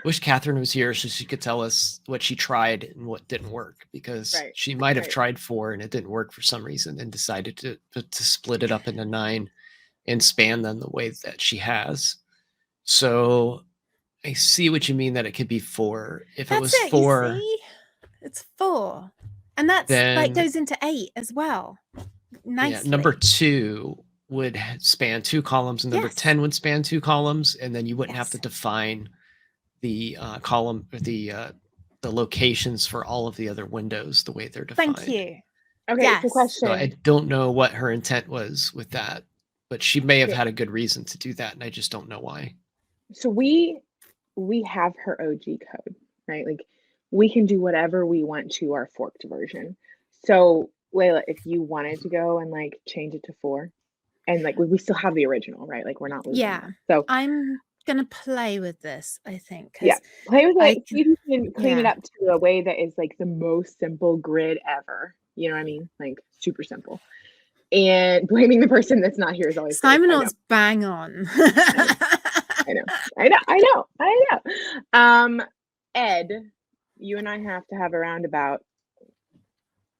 Wish Catherine was here so she could tell us what she tried and what didn't work, because she might have tried 4 and it didn't work for some reason and decided to split it up into 9 and span them the way that she has. So I see what you mean, that it could be 4. If it was 4, you see? It's 4. And that's like goes into 8 as well. Nicely. Yeah, number 2 would span 2 columns, and number 10 would span 2 columns, and then you wouldn't have to define the column, the locations for all of the other windows the way they're defined. Thank you. Okay, it's a question. So I don't know what her intent was with that, but she may have had a good reason to do that, and I just don't know why. So we have her OG code, right? Like, we can do whatever we want to our forked version. So Layla, if you wanted to go and like change it to 4, and like we still have the original, right? Like, we're not losing that. So I'm gonna play with this, I think. Play with it. You can clean it up to a way that is like the most simple grid ever. You know what I mean? Like, super simple. And blaming the person that's not here is always Simon Ott's bang on. I know. Ed, you and I have to have a roundabout.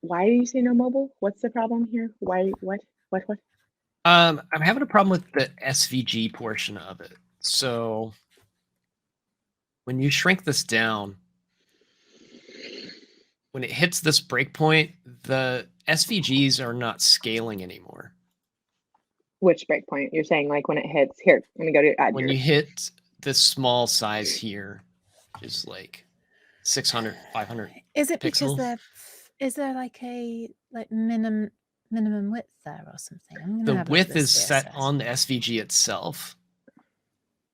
Why do you say no mobile? What's the problem here? Why? What? I'm having a problem with the SVG portion of it. So when you shrink this down, when it hits this breakpoint, the SVGs are not scaling anymore. Which breakpoint? You're saying like when it hits here? Let me go to add. When you hit this small size here, is like 600, 500. Is it pixels. Because is there like a minimum width there or something? The width is set on the SVG itself.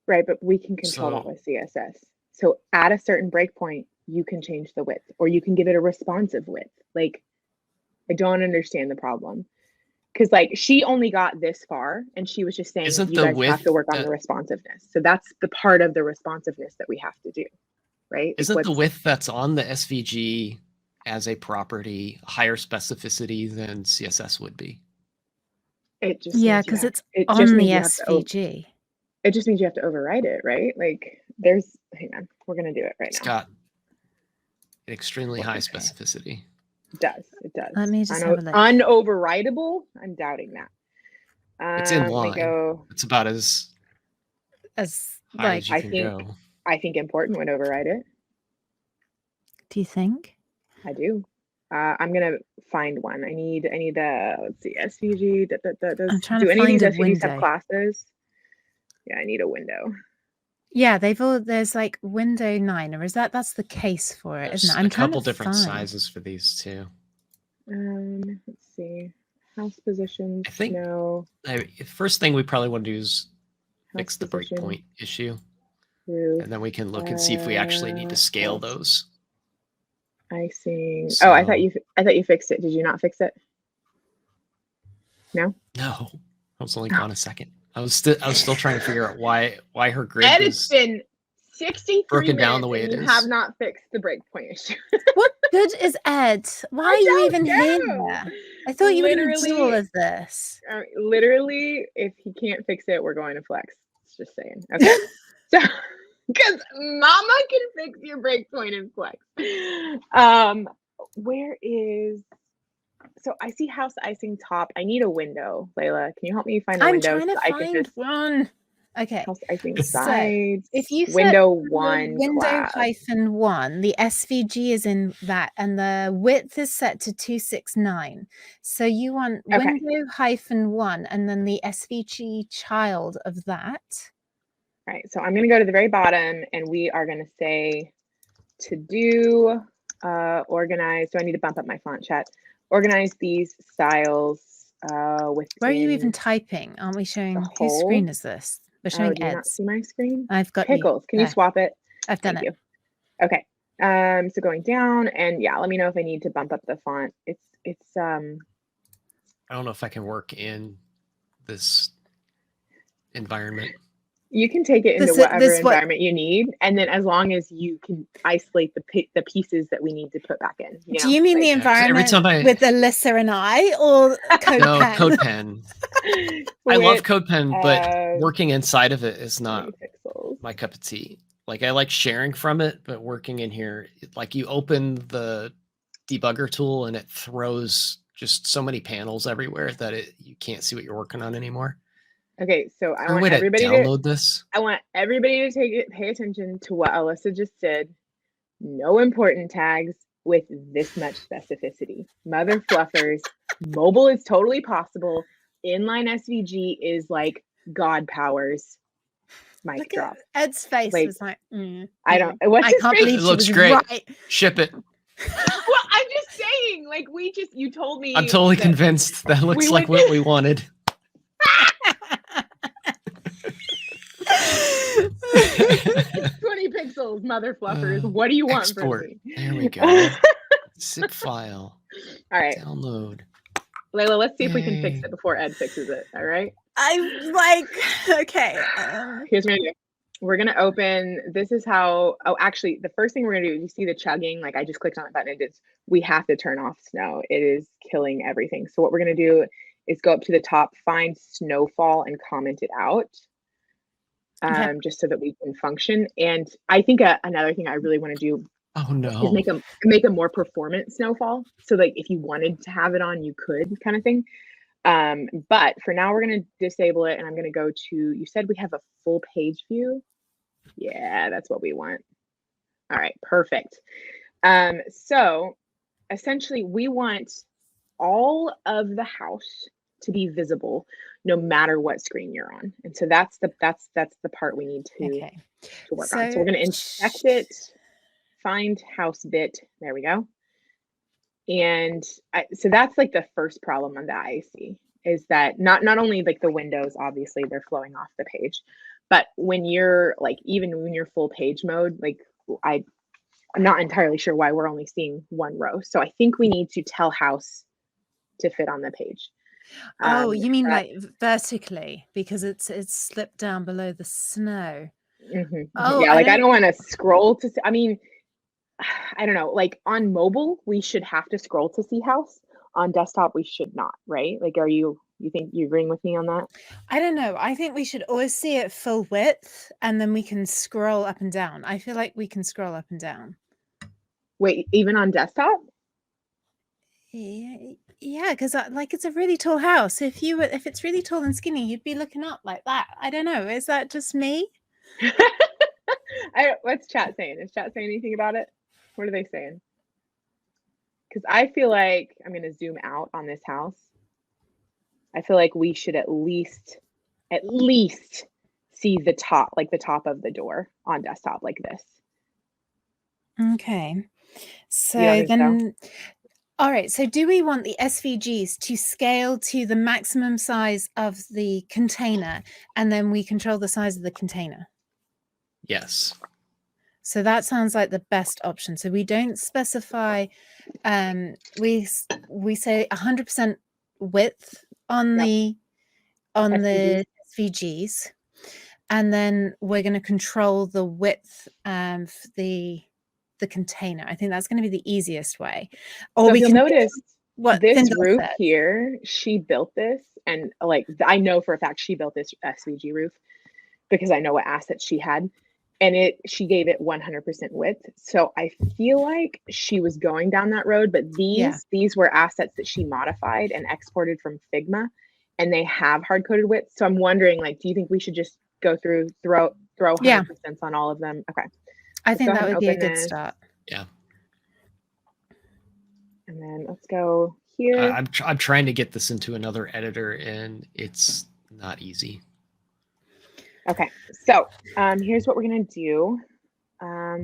Right, but we can control that with CSS. So at a certain breakpoint, you can change the width, or you can give it a responsive width. Like, I don't understand the problem. Because like, she only got this far, and she was just saying, you guys have to work on the responsiveness. So that's the part of the responsiveness that we have to do, right? Isn't the width that's on the SVG as a property higher specificity than CSS would be? It just because it's on the SVG. It just means you have to override it, right? Like, hang on, we're gonna do it right now. It's got an extremely high specificity. It does. Let me just have a look. Unoverridable? I'm doubting that. It's in line. It's about as high as you can go. I think important would override it. Do you think? I do. I'm gonna find one. I need the, let's see, SVG. I'm trying to do any find of these a SVGs window. have classes? Yeah, I need a window. Yeah, there's like window 9, or that's the case for it, isn't it? I'm a couple different sizes for these too. Let's see. House positions. I think the first thing we probably want to do is fix the breakpoint issue. And then we can look and see if we actually need to scale those. I see. So, I thought you fixed it. Did you not fix it? No? No. I was only gone a second. I was still trying to figure out why her grid Ed, was it's been 63 broken down minutes the way it and is. You have not fixed the breakpoint issue. What good is Ed? Why are you even here? I thought you were going to do all of this. Literally, if he can't fix it, we're going to Flex. Just saying. Okay. So, because Mama can fix your breakpoint in Flex. Where is? So I see house icing top. I need a window. Layla, can you help me find a window? I'm trying to find one. Okay. House icing sides. If you window 1 window -1, the SVG is in that, and the width is set to 269. So you want window -1, and then the SVG child of that. All right. So I'm going to go to the very bottom, and we are going to say to do organize. Do I need to bump up my font, chat? Organize these styles with. Where are you even typing? Aren't we showing whose screen is this? We're showing Ed's. Do you not see my screen? I've got Pickles. Can you swap it? I've done it. Okay. So going down, and yeah, let me know if I need to bump up the font. It's I don't know if I can work in this environment. You can take it into whatever environment you need, and then as long as you can isolate the pieces that we need to put back in. Do you mean the environment with Alyssa and I, or CodePen? No, CodePen. I love CodePen, but working inside of it is not my cup of tea. Like I like sharing from it, but working in here, like you open the debugger tool and it throws just so many panels everywhere that you can't see what you're working on anymore. Okay, so I Is there a want way to everybody to download this? I want everybody to pay attention to what Alyssa just did. No important tags with this much specificity. Mother fluffers, mobile is totally possible. Inline SVG is like God powers. Mic Look drop. at Ed's face Like, was like, I don't. What's I his can't face? believe It she looks was great. right. Ship it. Well, I'm just saying, like, you told me. I'm totally convinced that looks like what we wanted. 20 pixels, mother fluffers. What do you want export. from me? There we go. Zip file. All right. Download. Layla, let's see if we can fix it before Ed fixes it. All right. I'm like, okay. Here's what we're gonna do. We're gonna open. This is how. Oh, actually, the first thing we're gonna do. You see the chugging? Like I just clicked on that button. We have to turn off snow. It is killing everything. So what we're gonna do is go up to the top, find Snowfall, and comment it out. Okay. Just so that we can function. And I think another thing I really want to do is make a more performant Snowfall. So like if you wanted to have it on, you could, kind of thing. But for now, we're going to disable it, and I'm going to go to, you said we have a full page view. Yeah, that's what we want. All right, perfect. So essentially we want all of the house to be visible no matter what screen you're on. And so that's the part we need to work on. So we're going to inspect it, find house bit. There we go. And so that's like the first problem on the IC is that not only like the windows, obviously they're flowing off the page, but when you're like, even when you're full page mode, like I'm not entirely sure why we're only seeing one row. So I think we need to tell house to fit on the page. Oh, you mean like vertically because it's slipped down below the snow. Oh, yeah, like I don't want to scroll to see, I mean, I don't know, like on mobile, we should have to scroll to see house. On desktop, we should not, right? Like, you think you're agreeing with me on that? I don't know. I think we should always see it full width and then we can scroll up and down. I feel like we can scroll up and down. Wait, even on desktop? Yeah, because like it's a really tall house. If it's really tall and skinny, you'd be looking up like that. I don't know. Is that just me? What's chat saying? Is chat saying anything about it? What are they saying? Because I feel like I'm going to zoom out on this house. I feel like we should at least see the top, like the top of the door on desktop like this. Okay. So then, all right. So do we want the SVGs to scale to the maximum size of the container and then we control the size of the container? Yes. So that sounds like the best option. So we don't specify, we say 100% width on the SVGs, and then we're going to control the width of the container. I think that's going to be the easiest way. Or so we can notice what this roof here, she built this, and like I know for a fact she built this SVG roof because I know what assets she had. And she gave it 100% width. So I feel like she was going down that road, but these were assets that she modified and exported from Figma, and they have hard-coded width. So I'm wondering, like, do you think we should just go through, throw 100% on all of them? Okay. I think that would be a good start. Yeah. And then let's go here. I'm trying to get this into another editor, and it's not easy. Okay, so here's what we're going to do.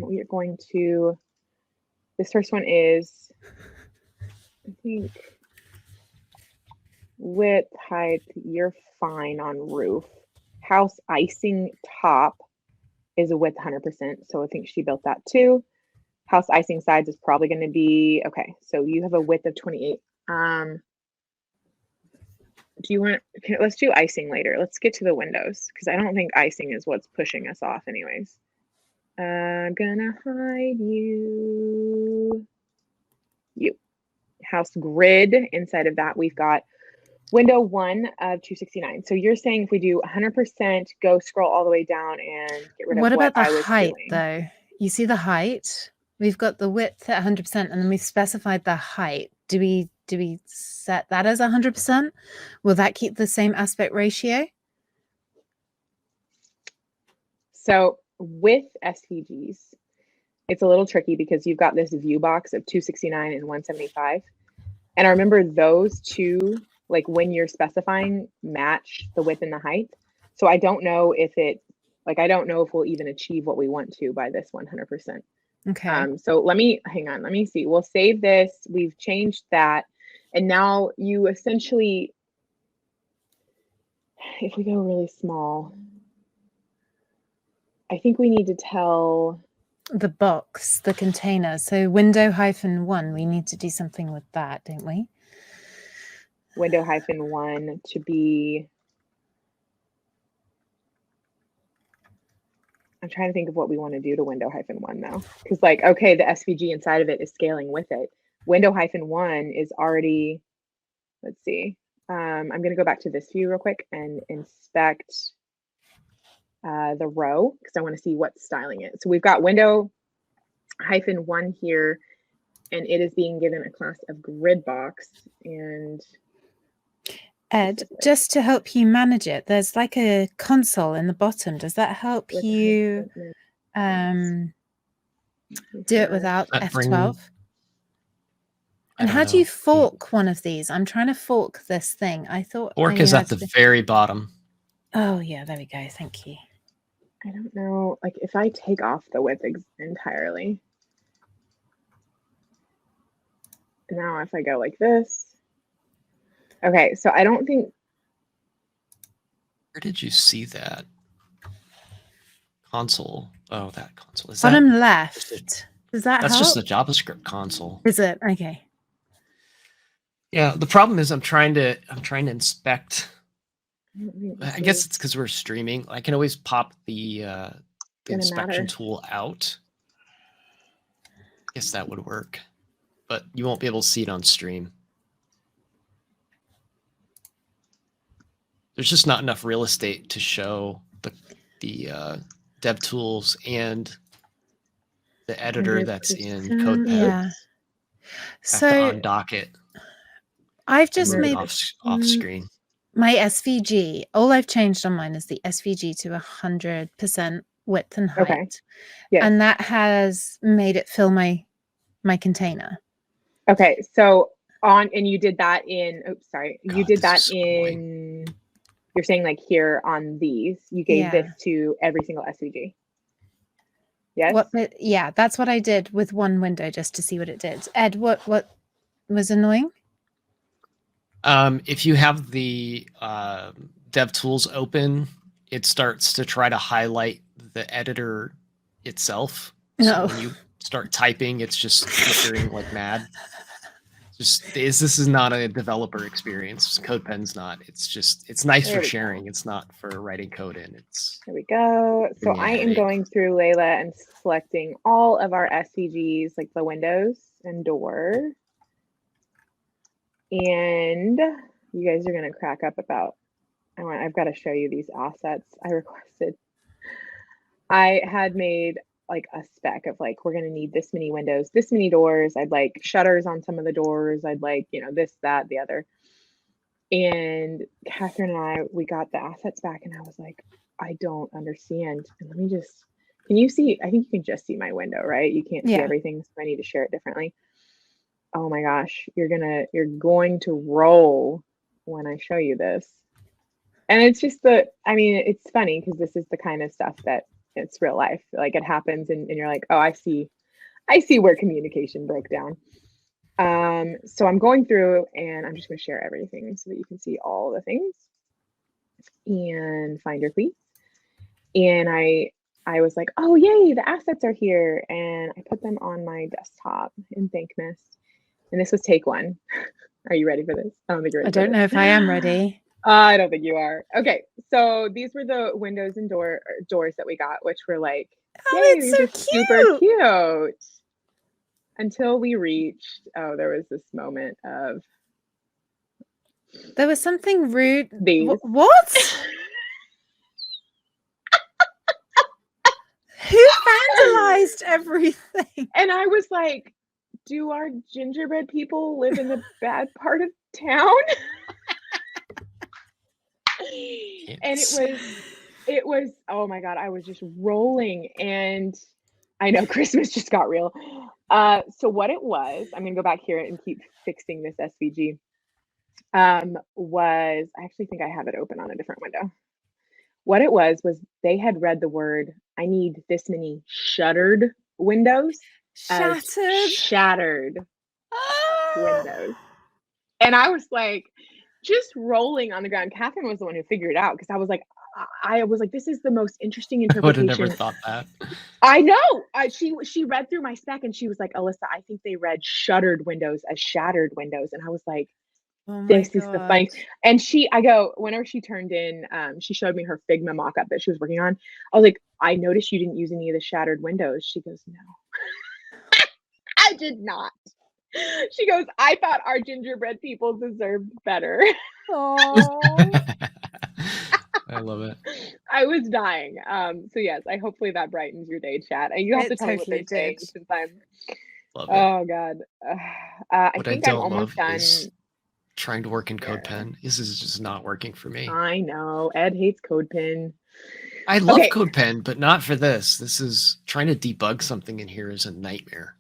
We are going to, this first one is, I think, width, height, you're fine on roof. House icing top is a width 100%, so I think she built that too. House icing sides is probably going to be, okay, so you have a width of 28. Do you want, let's do icing later. Let's get to the windows because I don't think icing is what's pushing us off anyways. I'm gonna hide you. House grid, inside of that we've got Window 1 of 269. So you're saying if we do 100%, go scroll all the way down and get rid of What about the I was height, doing. though? You see the height? We've got the width at 100%, and then we've specified the height. Do we set that as 100%? Will that keep the same aspect ratio? So with SVGs, it's a little tricky because you've got this view box of 269 and 175. And I remember those two, like when you're specifying, match the width and the height. So I don't know if I don't know if we'll even achieve what we want to by this 100%. Okay. So hang on, let me see. We'll save this. We've changed that. And now you essentially, if we go really small, I think we need to tell the box, the container. So window -1, we need to do something with that, don't we? Window -1 to be, I'm trying to think of what we want to do to window -1 though. Because like, okay, the SVG inside of it is scaling with it. Window -1 is already, let's see. I'm going to go back to this view real quick and inspect the row because I want to see what's styling it. So we've got window -1 here, and it is being given a class of grid box. And Ed, just to help you manage it, there's like a console in the bottom. Does that help you do it without F12? And how do you fork one of these? I'm trying to fork this thing. I thought fork is at the very bottom. Oh yeah, there we go. Thank you. I don't know, like if I take off the width entirely. Now if I go like this. Okay, so I don't think. Where did you see that? Console. Oh, that console. Is bottom that left? Does that That's help? just the JavaScript console. Is it? Okay. Yeah, the problem is I'm trying to inspect. I guess it's because we're streaming. I can always pop the inspection tool out. I guess that would work, but you won't be able to see it on stream. There's just not enough real estate to show the dev tools and the editor that's in CodePen. Yeah. So on docket. I've just made off screen. My SVG. All I've changed on mine is the SVG to 100% width and height. Okay. Yeah. And that has made it fill my container. Okay. So and you did that in, oops, sorry. You did that in, you're saying like here on these, you gave this to every single SVG. Yes. Yeah, that's what I did with one window just to see what it did. Ed, what was annoying? If you have the dev tools open, it starts to try to highlight the editor itself. So when you start typing, it's just flickering like mad. This is not a developer experience. CodePen's not. It's nice for sharing. It's not for writing code in. There we go. So I am going through Layla and selecting all of our SVGs, like the windows and door. And you guys are going to crack up about, I've got to show you these assets I requested. I had made like a spec of like, we're going to need this many windows, this many doors. I'd like shutters on some of the doors. I'd like, this, that, the other. And Catherine and we got the assets back and I was like, I don't understand. And let me just, can you see, I think you can just see my window, right? You can't see everything. So I need to share it differently. Oh my gosh, you're going to roll when I show you this. And it's just it's funny because this is the kind of stuff that it's real life. Like it happens and you're like, oh, I see where communication broke down. So I'm going through and I'm just gonna share everything so that you can see all the things and find your please. And I was like, oh yay, the assets are here. And I put them on my desktop in Thankmas. And this was take one. Are you ready for this? I don't think you're ready. I don't know if I am ready. I don't think you are. Okay, so these were the windows and doors that we got, which were like, yay, it's so cute. Super cute. Until we reached, there was this moment of. There was something rude. These. What? Who vandalized everything? And I was like, do our gingerbread people live in the bad part of town? And it was, oh my God, I was just rolling. And I know Christmas just got real. So what it was, I'm gonna go back here and keep fixing this SVG. Was, I actually think I have it open on a different window. What it was they had read the word, I need this many shuttered windows. Shattered windows. And I was like, just rolling on the ground. Catherine was the one who figured it out, because I was like, this is the most interesting interpretation. I would have never thought that. I know. She read through my spec and she was like, Alyssa, I think they read shuttered windows as shattered windows. And I was like, this is the funny. And whenever she turned in, she showed me her Figma mock-up that she was working on. I was like, I noticed you didn't use any of the shattered windows. She goes, no, I did not. She goes, I thought our gingerbread people deserved better. Oh. I love it. I was dying. So yes, hopefully that brightens your day, chat. And you have to tell me what they think, since I'm. Love oh God. I think I'm almost done. Is trying to work in CodePen. This is just not working for me. I know. Ed hates CodePen. I love CodePen, but not for this. This is trying to debug something in here is a nightmare.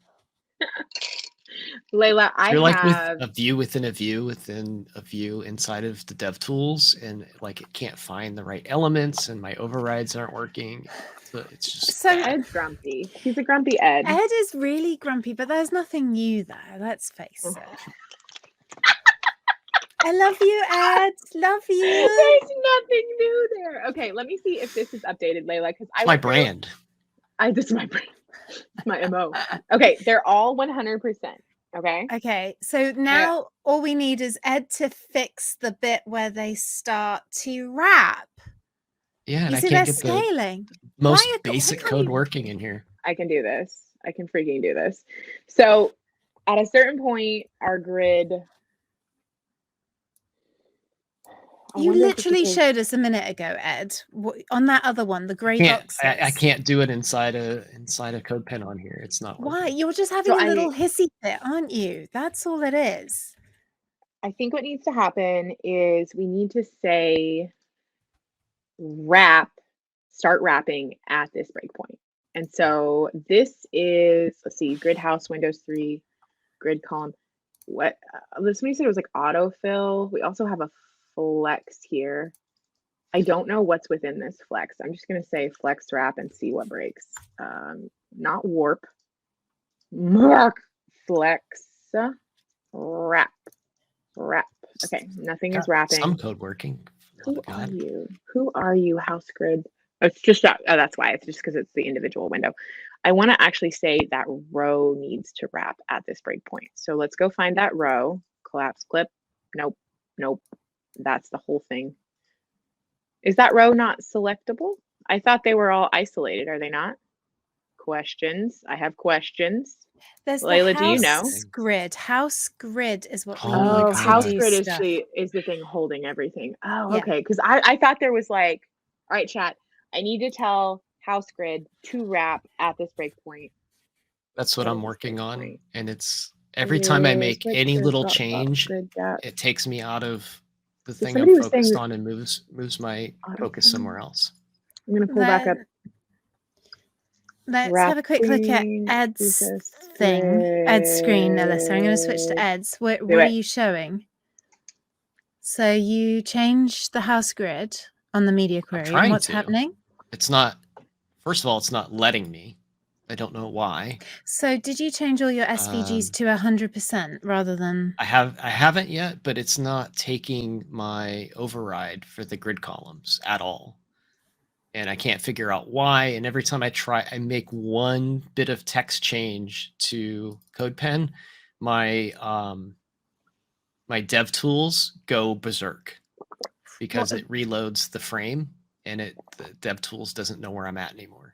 Layla, You're like with a view within a view within a view inside of the dev tools, and like it can't find the right elements, and my overrides aren't working. So it's just so Ed's grumpy. He's a grumpy Ed. Ed is really grumpy, but there's nothing new there. Let's face it. I love you, Ed. Love you. There's nothing new there. Okay, let me see if this is updated, Layla, because my brand. This is my brand. It's my MO. Okay, they're all 100%. Okay, so now all we need is Ed to fix the bit where they start to wrap. Yeah, and you I see can't they're get scaling. the most basic code working in here. I can do this. I can freaking do this. So at a certain point, our grid. You literally showed us a minute ago, Ed, on that other one, the gray boxes. I can't do it inside a CodePen on here. It's not working. Why? You're just having a little hissy fit, aren't you? That's all it is. I think what needs to happen is we need to say start wrapping at this breakpoint. And so this is, let's see, grid house, Windows 3, grid column. What this said it was like autofill. We also have a flex here. I don't know what's within this flex. I'm just going to say flex wrap and see what breaks. Not warp. Flex wrap. Okay, nothing is wrapping. Some code working. Who are you? Who are you, house grid? It's just that's why. It's just because it's the individual window. I want to actually say that row needs to wrap at this breakpoint. So let's go find that row. Collapse clip. Nope. That's the whole thing. Is that row not selectable? I thought they were all isolated. Are they not? Questions. I have questions. There's Layla, the do you know? Grid. House grid is what we need. House to do grid stuff. is the thing holding everything. Oh, okay. Because I thought there was like, all right, chat. I need to tell house grid to wrap at this breakpoint. That's what I'm working on, and it's every time I make any little change, it takes me out of the thing I'm focused on and moves my focus somewhere else. I'm gonna pull back up. Let's have a quick look at Ed's thing, Ed's screen, Alyssa. I'm going to switch to Ed's. What are you showing? So you change the house grid on the media query. And what's happening? It's not. First of all, it's not letting me. I don't know why. So did you change all your SVGs to 100% rather than? I haven't yet, but it's not taking my override for the grid columns at all. And I can't figure out why. And every time I try, I make one bit of text change to CodePen, my my dev tools go berserk because it reloads the frame and the dev tools doesn't know where I'm at anymore.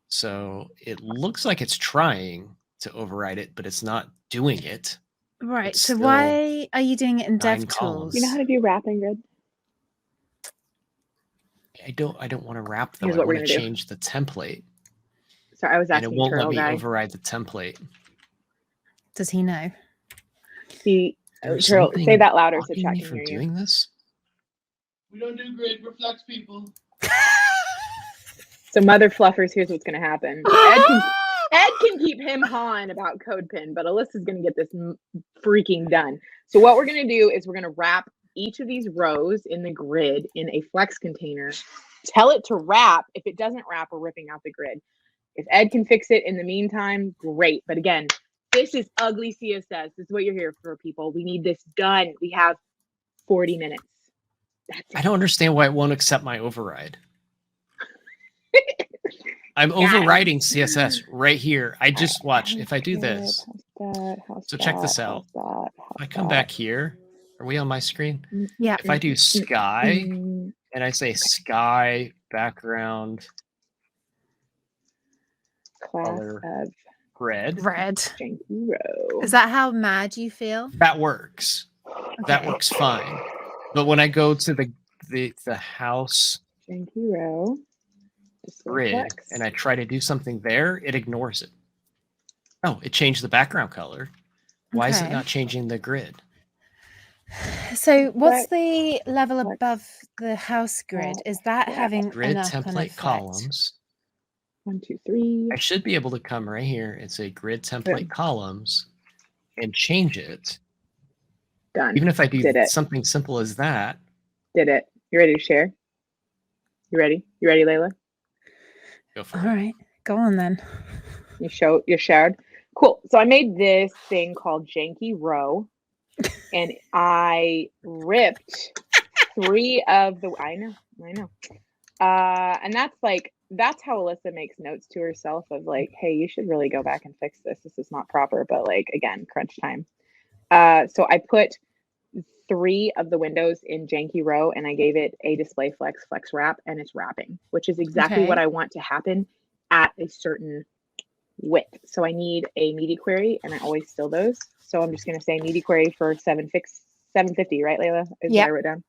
So it looks like it's trying to override it, but it's not doing it. Right. It's So still why are you doing it in 9 DevTools? columns. You know how to do wrapping grid? I don't want to wrap though. Here's I what we're want to gonna do. change the template. Sorry, I was And it asking won't let Turtle me Guy. override the template. Does he know? There's Turtle, something say that louder so blocking chat me can from hear you. doing this. We don't do grid, we're flex people. So mother fluffers, here's what's gonna happen. Ed can keep him hawing about CodePen, but Alyssa's gonna get this freaking done. So what we're gonna do is we're gonna wrap each of these rows in the grid in a flex container. Tell it to wrap. If it doesn't wrap, we're ripping out the grid. If Ed can fix it in the meantime, great. But again, this is ugly CSS. This is what you're here for, people. We need this done. We have 40 minutes. That's it. I don't understand why it won't accept my override. I'm overriding CSS right here. I just watch if I do this. So check this out. If I come back here, are we on my screen? Yeah. If I do sky and I say sky background class color of red, Janky Row. Is that how mad you feel? that works. That works fine. But when I go to the house Janky Row grid and I try to do something there, it ignores it. Oh, it changed the background color. Why is it not changing the grid? So what's the level above the house grid? Is that having grid enough template columns? 1, 2, 3. I should be able to come right here and say grid template columns and change it. Done. Even if I do something simple as that. Did it. You ready to share? You ready? You ready, Layla? Go for it. All right. Go on then. You shared? Cool. So I made this thing called Janky Row. And I ripped 3 of the I know. And that's how Alyssa makes notes to herself of like, hey, you should really go back and fix this. This is not proper, but like again, crunch time. So I put 3 of the windows in Janky Row and I gave it a display flex wrap, and it's wrapping, which is exactly what I want to happen at a certain width. So I need a media query, and I always steal those. So I'm just going to say media query for 750, right, Layla? Is what I wrote down.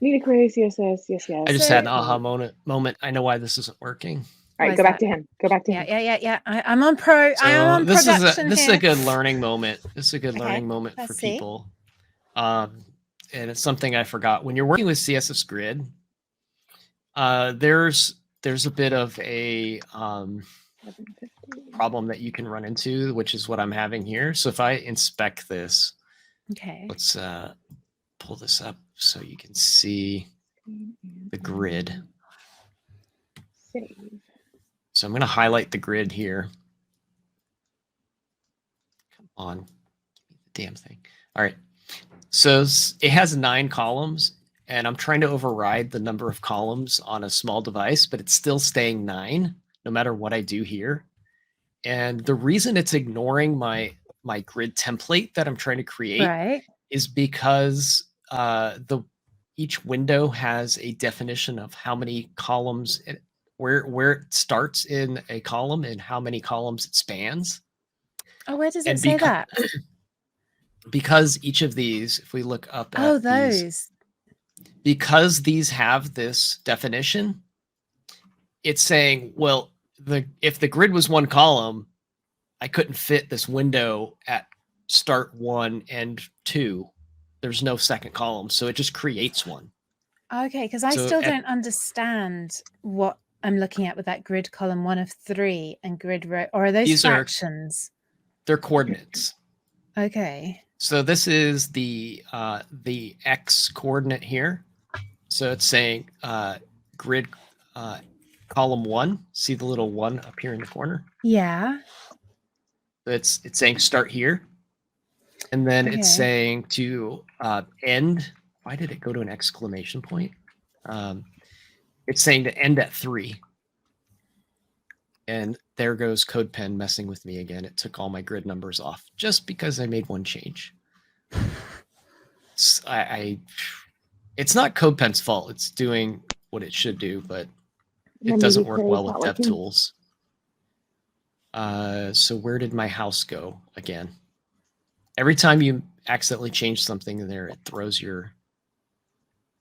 Media query, CSS, yes. I just had an aha moment. I know why this isn't working. All right, go back to him. Go back to him. Yeah. I'm on pro. So I am on production. This is a good learning moment. This is a good learning moment for people. And it's something I forgot. When you're working with CSS Grid, there's a bit of a problem that you can run into, which is what I'm having here. So if I inspect this, let's pull this up so you can see the grid. Save. So I'm going to highlight the grid here. Come on, the damn thing. All right. So it has 9 columns, and I'm trying to override the number of columns on a small device, but it's still staying 9 no matter what I do here. And the reason it's ignoring my grid template that I'm trying to create is because each window has a definition of how many columns, where it starts in a column and how many columns it spans. Oh, where does it say that? Because each of these, if we look up at those. Because these have this definition, it's saying, well, if the grid was 1 column, I couldn't fit this window at start 1 and 2. There's no second column, so it just creates one. Okay, because I still don't understand what I'm looking at with that grid column 1 of 3 and grid row, or are those fractions? They're coordinates. Okay. So this is the X coordinate here. So it's saying grid column 1. See the little 1 up here in the corner? Yeah. It's saying start here. And then it's saying to end. Why did it go to an exclamation point? It's saying to end at 3. And there goes CodePen messing with me again. It took all my grid numbers off just because I made one change. It's not CodePen's fault. It's doing what it should do, but it doesn't work well with DevTools. So where did my house go again? Every time you accidentally change something in there, it throws your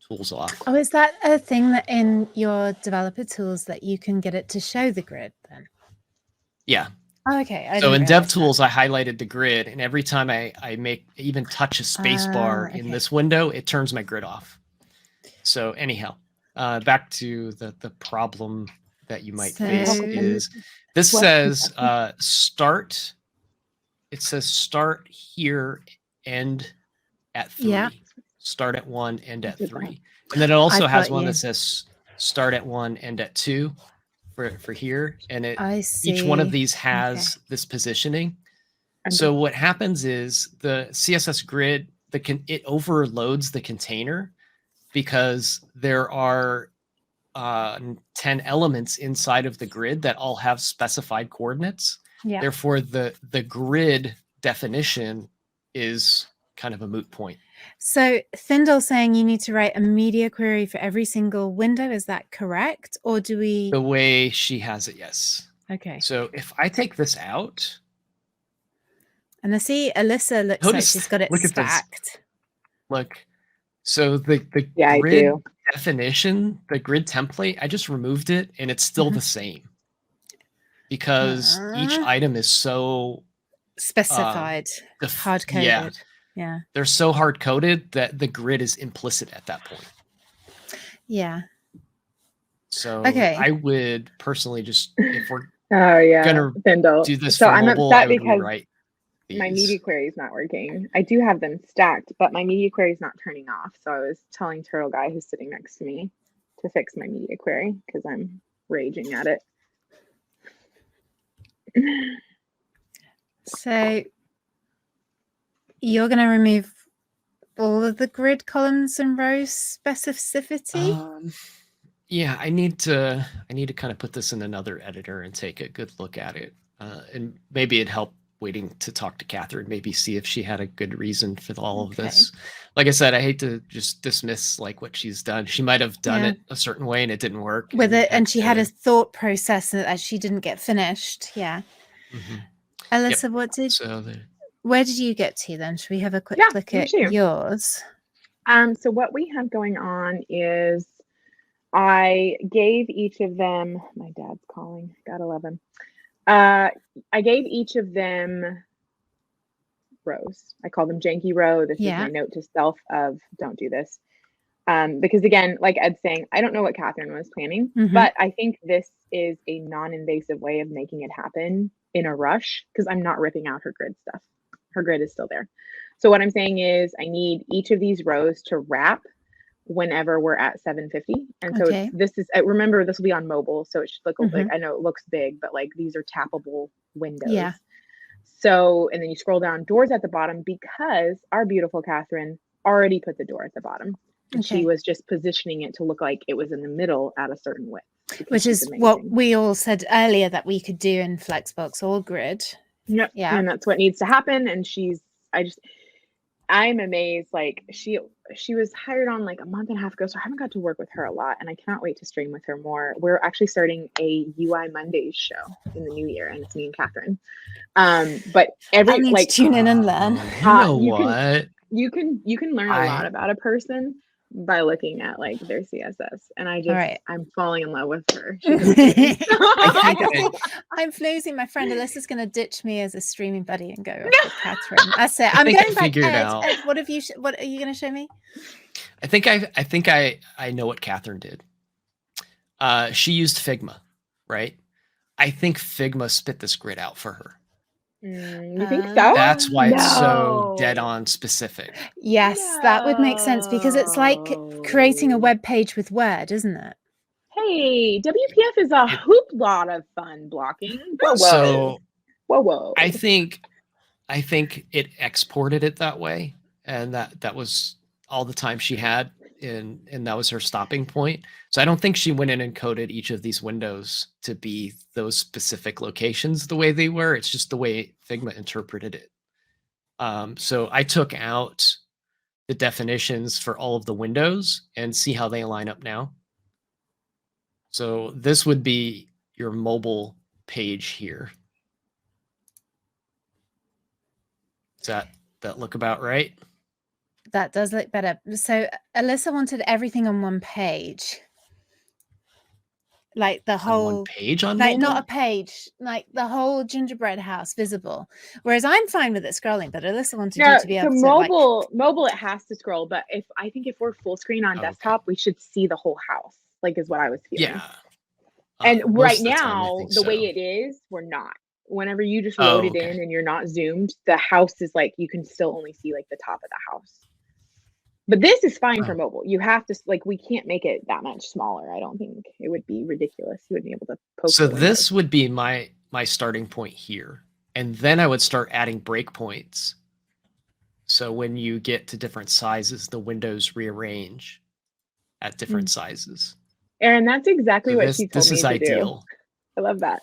tools off. Oh, is that a thing that in your developer tools that you can get it to show the grid then? Yeah. Oh, okay. So in DevTools, I highlighted the grid, and every time I even touch a space bar in this window, it turns my grid off. So anyhow, back to the problem that you might face is this says start. It says start here, end at 3. Yeah. Start at 1, end at 3. And then it also has one that says start at 1, end at 2 for here. And each one of these has this positioning. So what happens is the CSS grid, it overloads the container because there are 10 elements inside of the grid that all have specified coordinates. Yeah. Therefore, the grid definition is kind of a moot point. So Thindle's saying you need to write a media query for every single window. Is that correct? Or do we... The way she has it, yes. Okay. So if I take this out... And I see Alyssa looks like she's got it stacked. Look, so the grid definition, the grid template, I just removed it and it's still the same. Because each item is so... specified, hard-coded. Yeah. They're so hard-coded that the grid is implicit at that point. Yeah. So I would personally just, if we're gonna do this so for I'm mobile, upset I would because rewrite these. My media query is not working. I do have them stacked, but my media query is not turning off. So I was telling Turtle Guy, who's sitting next to me, to fix my media query because I'm raging at it. So you're going to remove all of the grid columns and rows specificity? Yeah, I need to kind of put this in another editor and take a good look at it. And maybe it'd help waiting to talk to Catherine, maybe see if she had a good reason for all of this. Like I said, I hate to just dismiss like what she's done. She might have done it a certain way and it didn't work. With it, and she had a thought process that she didn't get finished. Yeah. Alyssa, where did you get to then? Should we have a quick look at yours? So what we have going on is I gave each of them, my dad's calling, gotta love him. I gave each of them rows. I call them janky row. This is my note to self of don't do this. Because again, like Ed's saying, I don't know what Catherine was planning, but I think this is a non-invasive way of making it happen in a rush because I'm not ripping out her grid stuff. Her grid is still there. So what I'm saying is I need each of these rows to wrap whenever we're at 750. And so this is, remember, this will be on mobile. So it should look like, I know it looks big, but like these are tappable windows. Yeah. So, and then you scroll down, doors at the bottom, because our beautiful Catherine already put the door at the bottom. And she was just positioning it to look like it was in the middle at a certain width. Which is what we all said earlier that we could do in Flexbox or Grid. Yep. Yeah. And that's what needs to happen. And I'm amazed. Like she was hired on like a month and a half ago. So I haven't got to work with her a lot and I cannot wait to stream with her more. We're actually starting a UI Mondays show in the new year and it's me and Catherine. But every like tune in and learn. You can learn a lot about a person by looking at like their CSS. And I'm falling in love with her. I'm losing my friend. Alyssa's going to ditch me as a streaming buddy and go off with Catherine. That's it. I'm going back. Ed, what are you going to show me? I think I know what Catherine did. She used Figma, right? I think Figma spit this grid out for her. You think so? That's why it's so dead on specific. Yes, that would make sense because it's like creating a web page with Word, isn't it? Hey, WPF is a hoop lot of fun blocking. Whoa. I think it exported it that way, and that was all the time she had, and that was her stopping point. So I don't think she went in and coded each of these windows to be those specific locations the way they were. It's just the way Figma interpreted it. So I took out the definitions for all of the windows and see how they line up now. So this would be your mobile page here. Does that look about right? That does look better. So Alyssa wanted everything on one page. Like the On whole one page on like mobile? not a page, like the whole gingerbread house visible. Whereas I'm fine with it scrolling, but Alyssa wanted you to be able to mobile it has to scroll, but I think if we're full screen on desktop, we should see the whole house, like is what I was feeling. Yeah. And right Most of the time, I now, think the way so. it is, we're not. Whenever you just load it in and you're not zoomed, the house is like, you can still only see like the top of the house. But this is fine for mobile. You have to, like, we can't make it that much smaller. I don't think it would be ridiculous. You wouldn't be able to poke. So this would be my starting point here. And then I would start adding breakpoints. So when you get to different sizes, the windows rearrange at different sizes. Erin, that's exactly what she told me to ideal. do. I love that.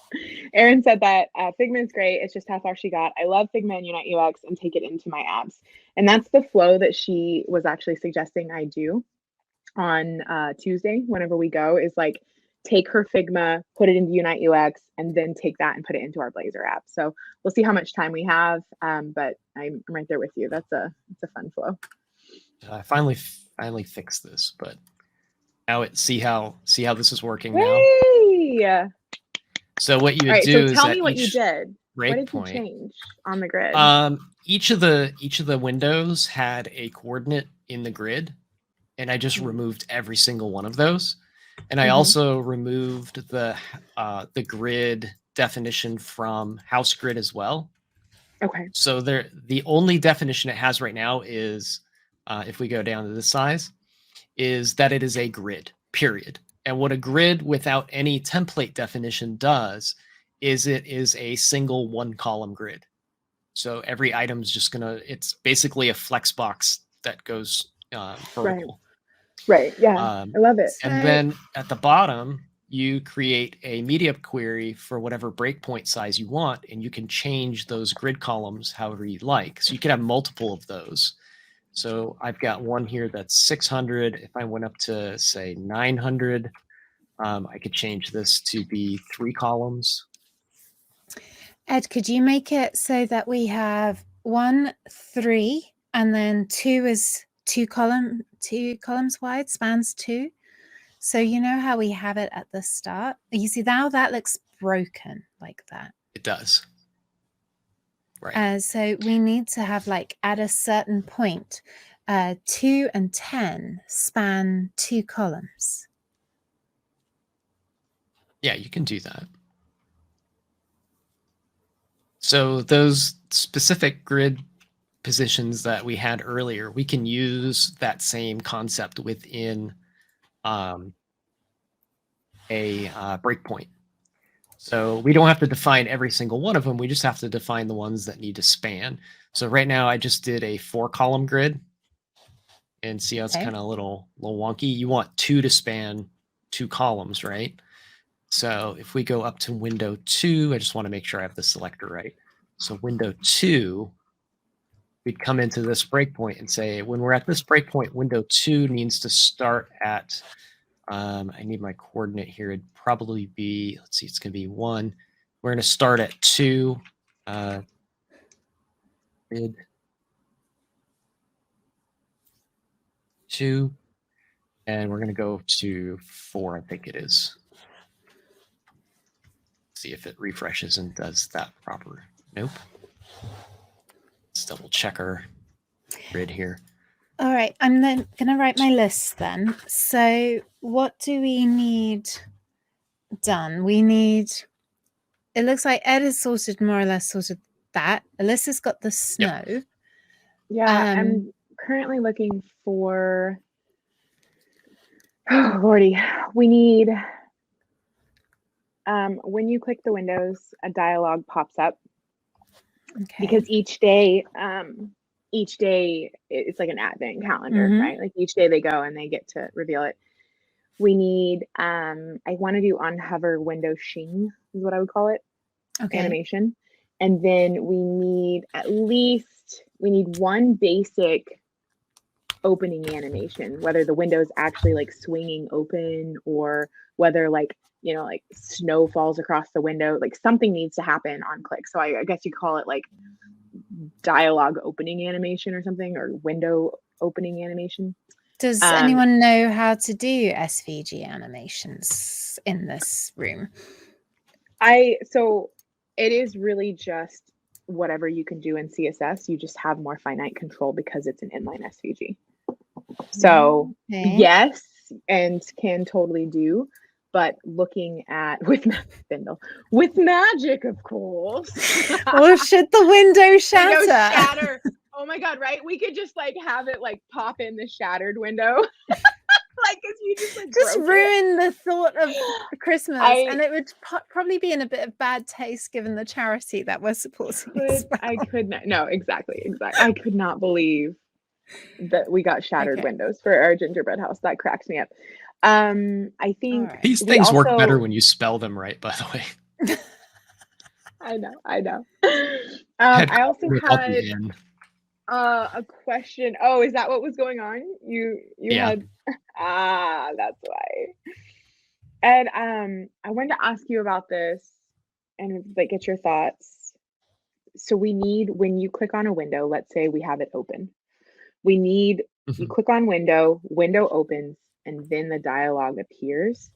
Erin said that Figma is great. It's just how far she got. I love Figma and Unite UX and take it into my apps. And that's the flow that she was actually suggesting I do on Tuesday whenever we go, is like take her Figma, put it into Unite UX, and then take that and put it into our Blazor app. So we'll see how much time we have, but I'm right there with you. It's a fun flow. I finally fixed this, but now see how this is working now. So what you would do is tell me what you did. What did you breakpoint change on the grid? Each of the windows had a coordinate in the grid, and I just removed every single one of those. And I also removed the grid definition from house grid as well. Okay. So the only definition it has right now is, if we go down to this size, is that it is a grid, period. And what a grid without any template definition does is it is a single one-column grid. So every item is just it's basically a flex box that goes vertical. Right. Yeah. I love it. And then at the bottom, you create a media query for whatever breakpoint size you want, and you can change those grid columns however you like. So you can have multiple of those. So I've got one here that's 600. If I went up to, say, 900, I could change this to be 3 columns. Ed, could you make it so that we have 1, 3, and then 2 is 2 columns wide, spans 2? So you know how we have it at the start? You see now that looks broken like that. It does. Right. So we need to have, like, at a certain point, 2 and 10 span 2 columns. Yeah, you can do that. So those specific grid positions that we had earlier, we can use that same concept within a breakpoint. So we don't have to define every single one of them. We just have to define the ones that need to span. So right now I just did a 4-column grid, and see how it's kind of a little wonky. You want 2 to span 2 columns, right? So if we go up to window 2, I just want to make sure I have the selector right. So window 2, we'd come into this breakpoint and say, when we're at this breakpoint, window 2 needs to start at, I need my coordinate here. It'd probably be, let's see, it's going to be 1. We're going to start at 2. Grid 2. And we're going to go to 4, I think it is. See if it refreshes and does that proper. Nope. Let's double check our grid here. All right, I'm then going to write my list then. So what do we need done? We need, it looks like Ed has sorted, more or less sorted that. Alyssa's got the snow. Yep. Yeah, I'm currently looking for, oh Lordy, we need, when you click the windows, a dialog pops up. Okay. Because each day it's like an advent calendar, right? Like each day they go and they get to reveal it. We need, I want to do on hover window shing is what I would call it. Okay. Animation. And then we need we need one basic opening animation, whether the window's actually like swinging open or whether like, you know, like snow falls across the window, like something needs to happen on click. So I guess you call it like dialogue opening animation or something, or window opening animation. Does anyone know how to do SVG animations in this room? So it is really just whatever you can do in CSS. You just have more finite control because it's an inline SVG. So yes, and can totally do, but looking at with magic, of course. Or should the window shatter? Shatter. Oh my God, right? We could just like have it like pop in the shattered window. Like, cause you just ruin the thought of Christmas, and it would probably be in a bit of bad taste given the charity that we're supporting. I could not. No, exactly. I could not believe that we got shattered windows for our gingerbread house. That cracks me up. I think these things work better when you spell them right, by the way. I know. I also had a question. Oh, is that what was going on? You had that's why. And I wanted to ask you about this and like get your thoughts. So we need, when you click on a window, let's say we have it open, we need you click on window opens, and then the dialogue appears.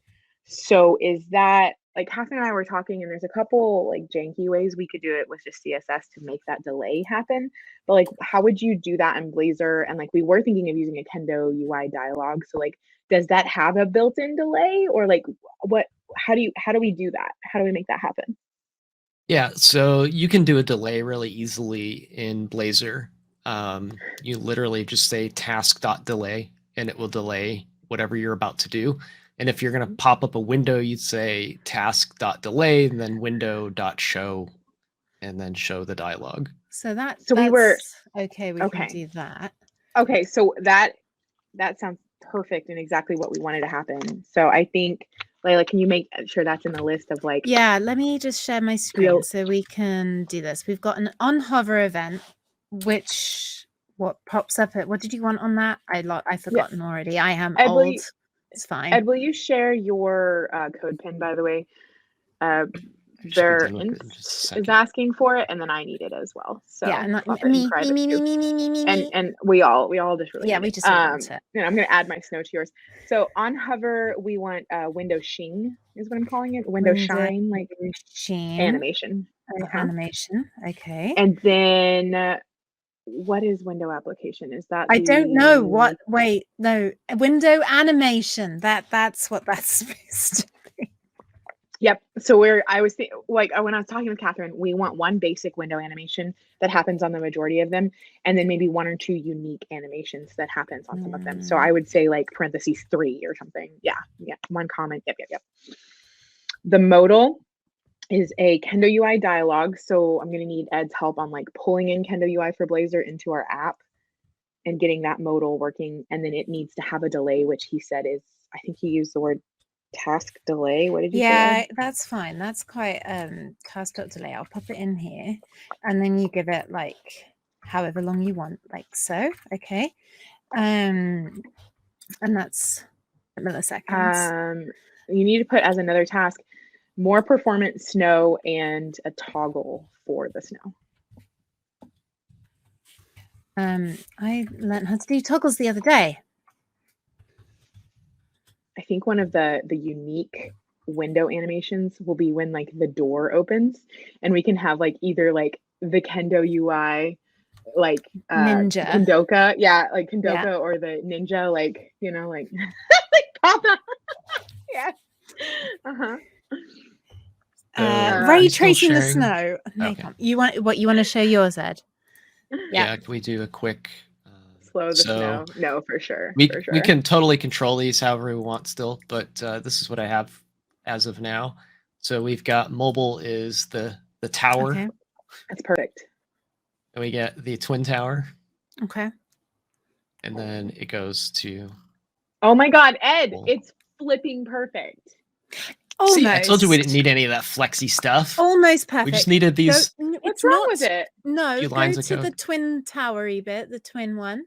So is that, like, Catherine and I were talking, and there's a couple like janky ways we could do it with just CSS to make that delay happen. But like, how would you do that in Blazor? And like, we were thinking of using a Kendo UI dialogue. So like, does that have a built-in delay, or like how do we do that? How do we make that happen? Yeah, so you can do a delay really easily in Blazor. You literally just say task.delay, and it will delay whatever you're about to do. And if you're going to pop up a window, you'd say task.delay and then window.show, and then show the dialogue. So we were okay. We can do that. Okay, so that sounds perfect and exactly what we wanted to happen. So I think, Layla, can you make sure that's in the list of like? Yeah, let me just share my screen so we can do this. We've got an on hover event, which what pops up at, what did you want on that? I've forgotten already. I am old. It's fine. Ed, will you share your code pin, by the way? Is asking for it, and then I need it as well. So yeah, me, and we all just really we just want it. And I'm going to add my snow to yours. So on hover, we want window sheen is what I'm calling it. Window shine, like sheen animation. Animation. Okay. And then what is window application? Is that I don't know what? Wait, no, window animation. That's what that's supposed to be. Yep. So I was thinking, like, when I was talking with Catherine, we want one basic window animation that happens on the majority of them, and then maybe one or two unique animations that happens on some of them. So I would say like parentheses 3 or something. Yeah. One comment. Yep. The modal is a Kendo UI dialogue. So I'm going to need Ed's help on like pulling in Kendo UI for Blazor into our app and getting that modal working. And then it needs to have a delay, which he said is, I think he used the word task delay. What did you say? Yeah, that's fine. That's quite task.delay. I'll pop it in here, and then you give it like however long you want, like so. Okay. And that's milliseconds. You need to put as another task more performance snow and a toggle for the snow. I learned how to do toggles the other day. I think one of the unique window animations will be when like the door opens, and we can have like either like the Kendo UI, like ninja Kendoka, like Kendoka, or the ninja, like, you know, like like Papa. Yeah. Ray tracing the snow. Okay. You want to show yours, Ed? Yeah. Can we do a quick slow the snow? No, for sure. We can totally control these however we want still, but this is what I have as of now. So we've got mobile is the tower. Okay. That's perfect. And we get the twin tower. Okay. And then it goes to. Oh my God, Ed! It's flipping perfect. Almost. See, I told you we didn't need any of that flexy stuff. Almost perfect. We just needed these. What's wrong with it? No, few go lines to of the code. twin towery bit, the twin one.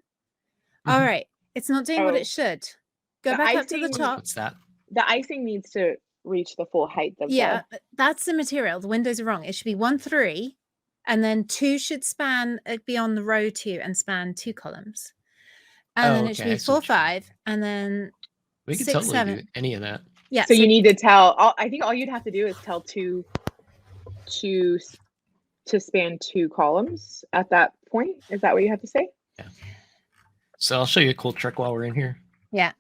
All right. It's not doing what it should. Go back up to the top. What's that? The icing needs to reach the full height of that's the material. The windows are wrong. It should be 1, 3, And then 2 should span be on the row 2 and span 2 columns. And then it should be 4, 5, and then we could 6, totally 7. do any of that. Yeah. So you need to tell. I think all you'd have to do is tell to span 2 columns at that point. Is that what you have to say? Yeah. So I'll show you a cool trick while we're in here. Yeah.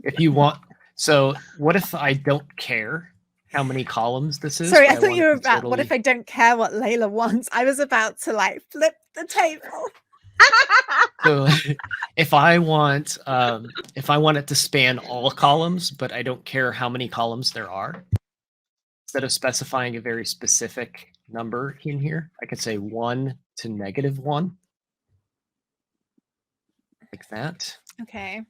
If you want. So what if I don't care how many columns this is? Sorry, I thought you were about, what if I don't care what Layla wants? I was about to like flip the table. So if I want it to span all columns, but I don't care how many columns there are, instead of specifying a very specific number in here, I could say 1 to -1. Like that. Okay.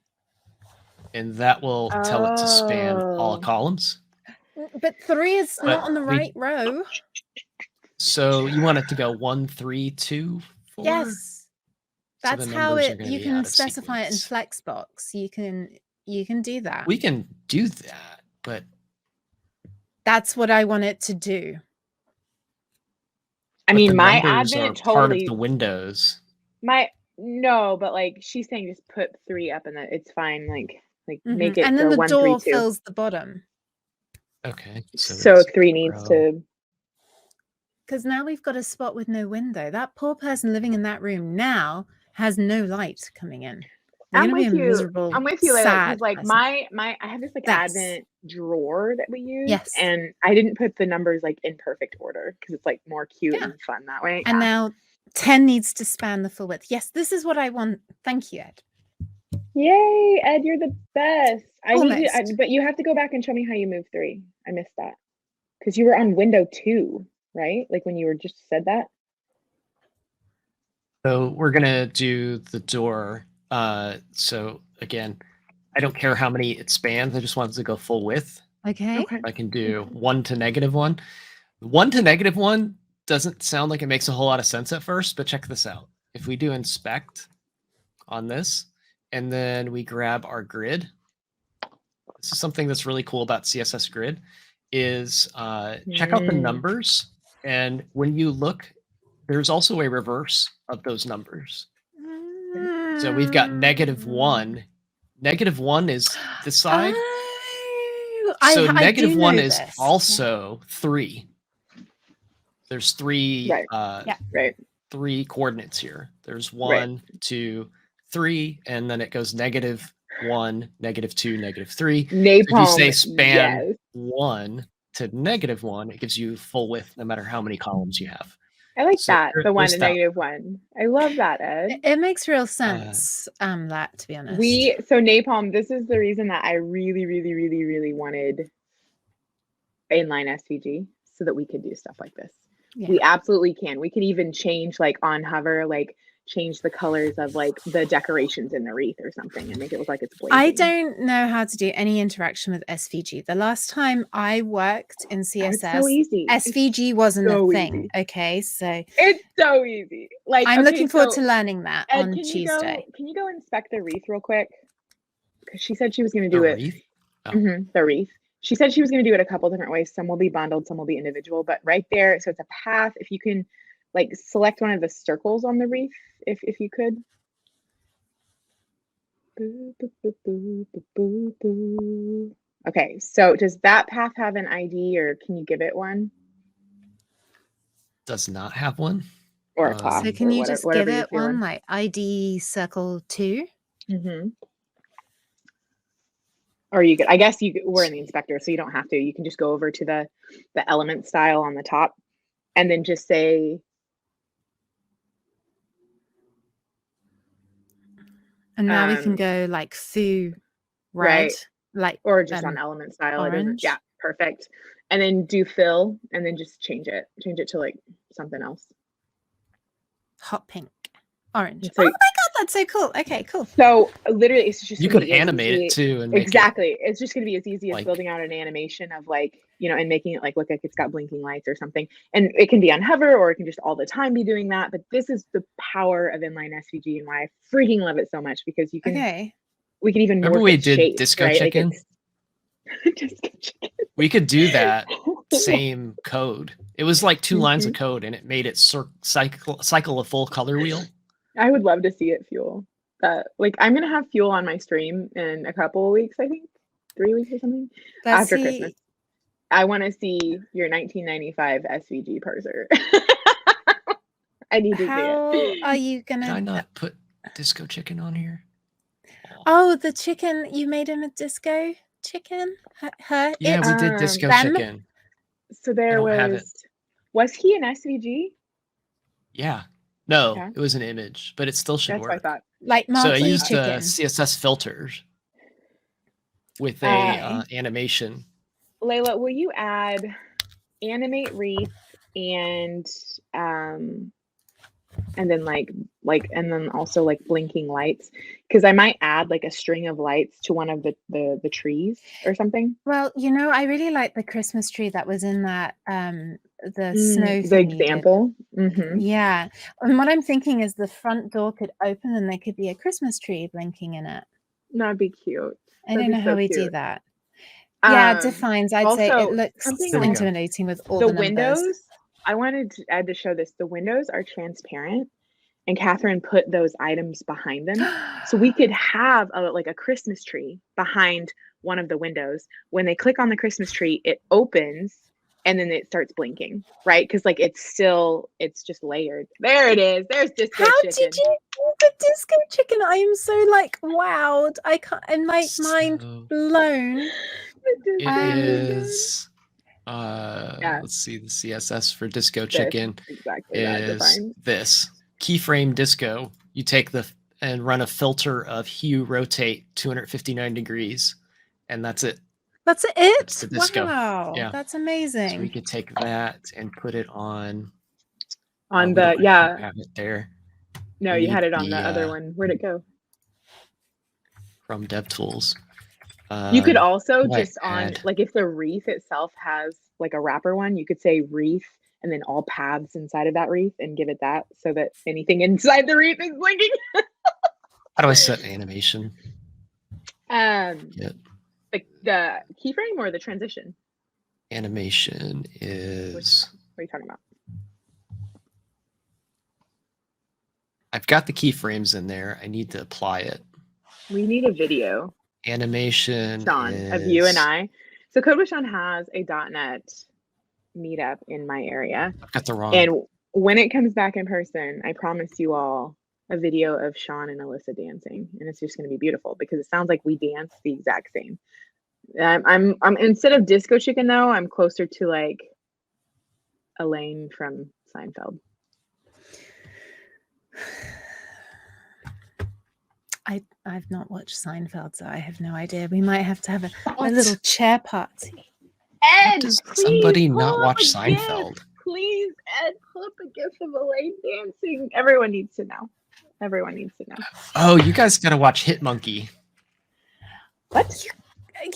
And that will tell it to span all columns. But 3 is not on the right row. So you want it to go 1, 3, 2, 4? Yes. That's how you can specify sequence. it in Flexbox. You can do that. We can do that, but that's what I want it to do. I mean, my numbers admin are part of totally the windows. No, but like she's saying, just put 3 up and it's fine. Like make it. And then go the 1, door 3, 2. fills the bottom. Okay. So 3 needs to. Because now we've got a spot with no window. That poor person living in that room now has no light coming in. I'm with you, Layla, because like person. my I have this like Advent drawer that we use. Yes. And I didn't put the numbers like in perfect order because it's like more cute and fun that way. And now 10 needs to span the full width. Yes, this is what I want. Thank you, Ed. Yay, Ed, you're the best. Almost. But you have to go back and show me how you move 3. I missed that. Because you were on window 2, right? Like when you were just said that. So we're gonna do the door. So again, I don't care how many it spans. I just want it to go full width. Okay. I can do 1 to -1. 1 to -1 doesn't sound like it makes a whole lot of sense at first, but check this out. If we do inspect on this, and then we grab our grid, this is something that's really cool about CSS Grid, is check out the numbers. And when you look, there's also a reverse of those numbers. So we've got -1. -1 is this side. So -1 is also 3. There's 3 3 coordinates here. There's 1, 2, 3, and then it goes -1, -2, -3. Napalm, so if you say span 1 to -1, it gives you full width no matter how many columns you have. I like that, the 1 to -1. I love that, Ed. It makes real sense, that, to be honest. So Napalm, this is the reason that I really, really, really, really wanted inline SVG so that we could do stuff like this. Yeah. We absolutely can. We could even change, like on hover, like change the colors of like the decorations in the wreath or something and make it look like it's blazing. I don't know how to do any interaction with SVG. The last time I worked in CSS, so easy. SVG wasn't so a thing. Easy. Okay, so it's so easy. Like I'm looking forward to learning that Ed, on Tuesday. Can you go inspect the wreath real quick? Because she said she was going to do it. Wreath? Oh. The wreath. She said she was going to do it a couple different ways. Some will be bundled, some will be individual. But right there, so it's a path. If you can, like, select one of the circles on the wreath, if you could. Okay, so does that path have an ID, or can you give it one? Does not have one. Or a class. So can you just give it one, feeling. like ID circle 2? Mm-hmm. Or you could, I guess we're in the inspector, so you don't have to. You can just go over to the element style on the top and then just say. And now we can go like foo red, like, or just on element style. Orange. Yeah, perfect. And then do fill and then just change it to like something else. Hot pink, orange. So, oh my God, that's so cool. Okay, cool. So literally it's just, you could animate it too. And exactly. It's just going to be as easy as building out an animation of like, and making it like look like it's got blinking lights or something. And it can be on hover or it can just all the time be doing that. But this is the power of inline SVG and why I freaking love it so much, because you can, we can even remember we did shape, Disco right? Chicken? Like Disco Chicken. We could do that same code. It was like 2 lines of code, and it made it cycle a full color wheel. I would love to see it, Fuel. Like, I'm gonna have Fuel on my stream in a couple of weeks, I think 3 weeks or something, after Christmas. I want to see your 1995 SVG parser. I need to see it. How are you gonna? Did I not put Disco Chicken on here? Oh, the chicken, you made him a disco chicken? Her? Yeah, we did Disco Chicken. So there was he an SVG? Yeah. No, Okay. it was an image, but it still should work. That's what I thought. Like So I marquee used chicken. CSS filters with a animation. Layla, will you add animate wreath and then also like blinking lights, because I might add like a string of lights to one of the trees or something. Well, you know, I really like the Christmas tree that was in that the snow the thing you did. example. Mm-hmm. Yeah, and what I'm thinking is the front door could open and there could be a Christmas tree blinking in it. That'd be cute. I don't know how we do that. Yeah, it defines. I'd say it looks intimidating with all the windows. numbers. I wanted to add to show this. The windows are transparent, and Catherine put those items behind them, so we could have a Christmas tree behind one of the windows. When they click on the Christmas tree, it opens, and then it starts blinking, right? Because like it's just layered. There it is. There's Disco Chicken. How did you do the Disco Chicken? I am so like wowed. I can't. And my mind blown. It is. Let's see. The CSS for Disco Chicken is this keyframe disco. You take and run a filter of hue rotate 259 degrees, and that's it. That's it. That's the disco. Wow, yeah, that's amazing. So we could take that and put it on the have it there. No, you had it on the other one. Where'd it go? From DevTools. You could also just like if the wreath itself has like a wrapper one, you could say wreath and then all paths inside of that wreath and give it that, so that anything inside the wreath is blinking. How do I set animation? The keyframe or the transition? Animation is. What are you talking about? I've got the keyframes in there. I need to apply it. We need a video. Animation Sean, of you and I. So Code with Sean has a .NET meetup in my area. I've got the wrong. And when it comes back in person, I promise you all a video of Sean and Alyssa dancing, and it's just going to be beautiful because it sounds like we dance the exact same. I'm instead of Disco Chicken though, I'm closer to like Elaine from Seinfeld. I've not watched Seinfeld, so I have no idea. We might have to have a little chair party. Ed, does somebody not watch Seinfeld? Please, Ed, pull up a gif of Elaine dancing. Everyone needs to know. Everyone needs to know. Oh, you guys got to watch Hit Monkey. What?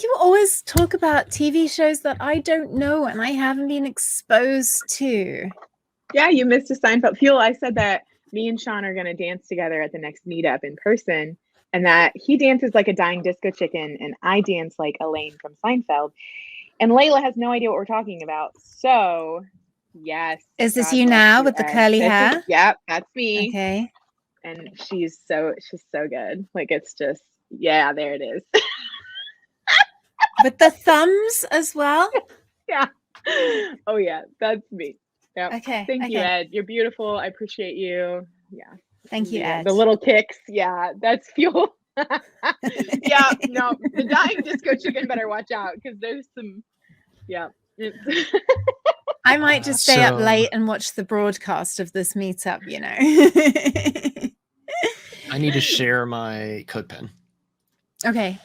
You always talk about TV shows that I don't know and I haven't been exposed to. Yeah, you missed a Seinfeld. Fuel, I said that me and Sean are going to dance together at the next meetup in person, and that he dances like a dying disco chicken and I dance like Elaine from Seinfeld. And Layla has no idea what we're talking about. So, yes. Is this you now with the curly hair? Yep, that's me. Okay. And she's so good. Like, it's just, yeah, there it is. With the thumbs as well? Yeah. Oh, yeah, that's me. Yep. Okay. Thank you, Ed. You're beautiful. I appreciate you. Yeah. Thank you, Ed. The little kicks. Yeah, that's Fuel. Yeah, no, the dying disco chicken better watch out because there's some, yeah. I might just stay up late and watch the broadcast of this meetup, you know. I need to share my CodePen. Okay.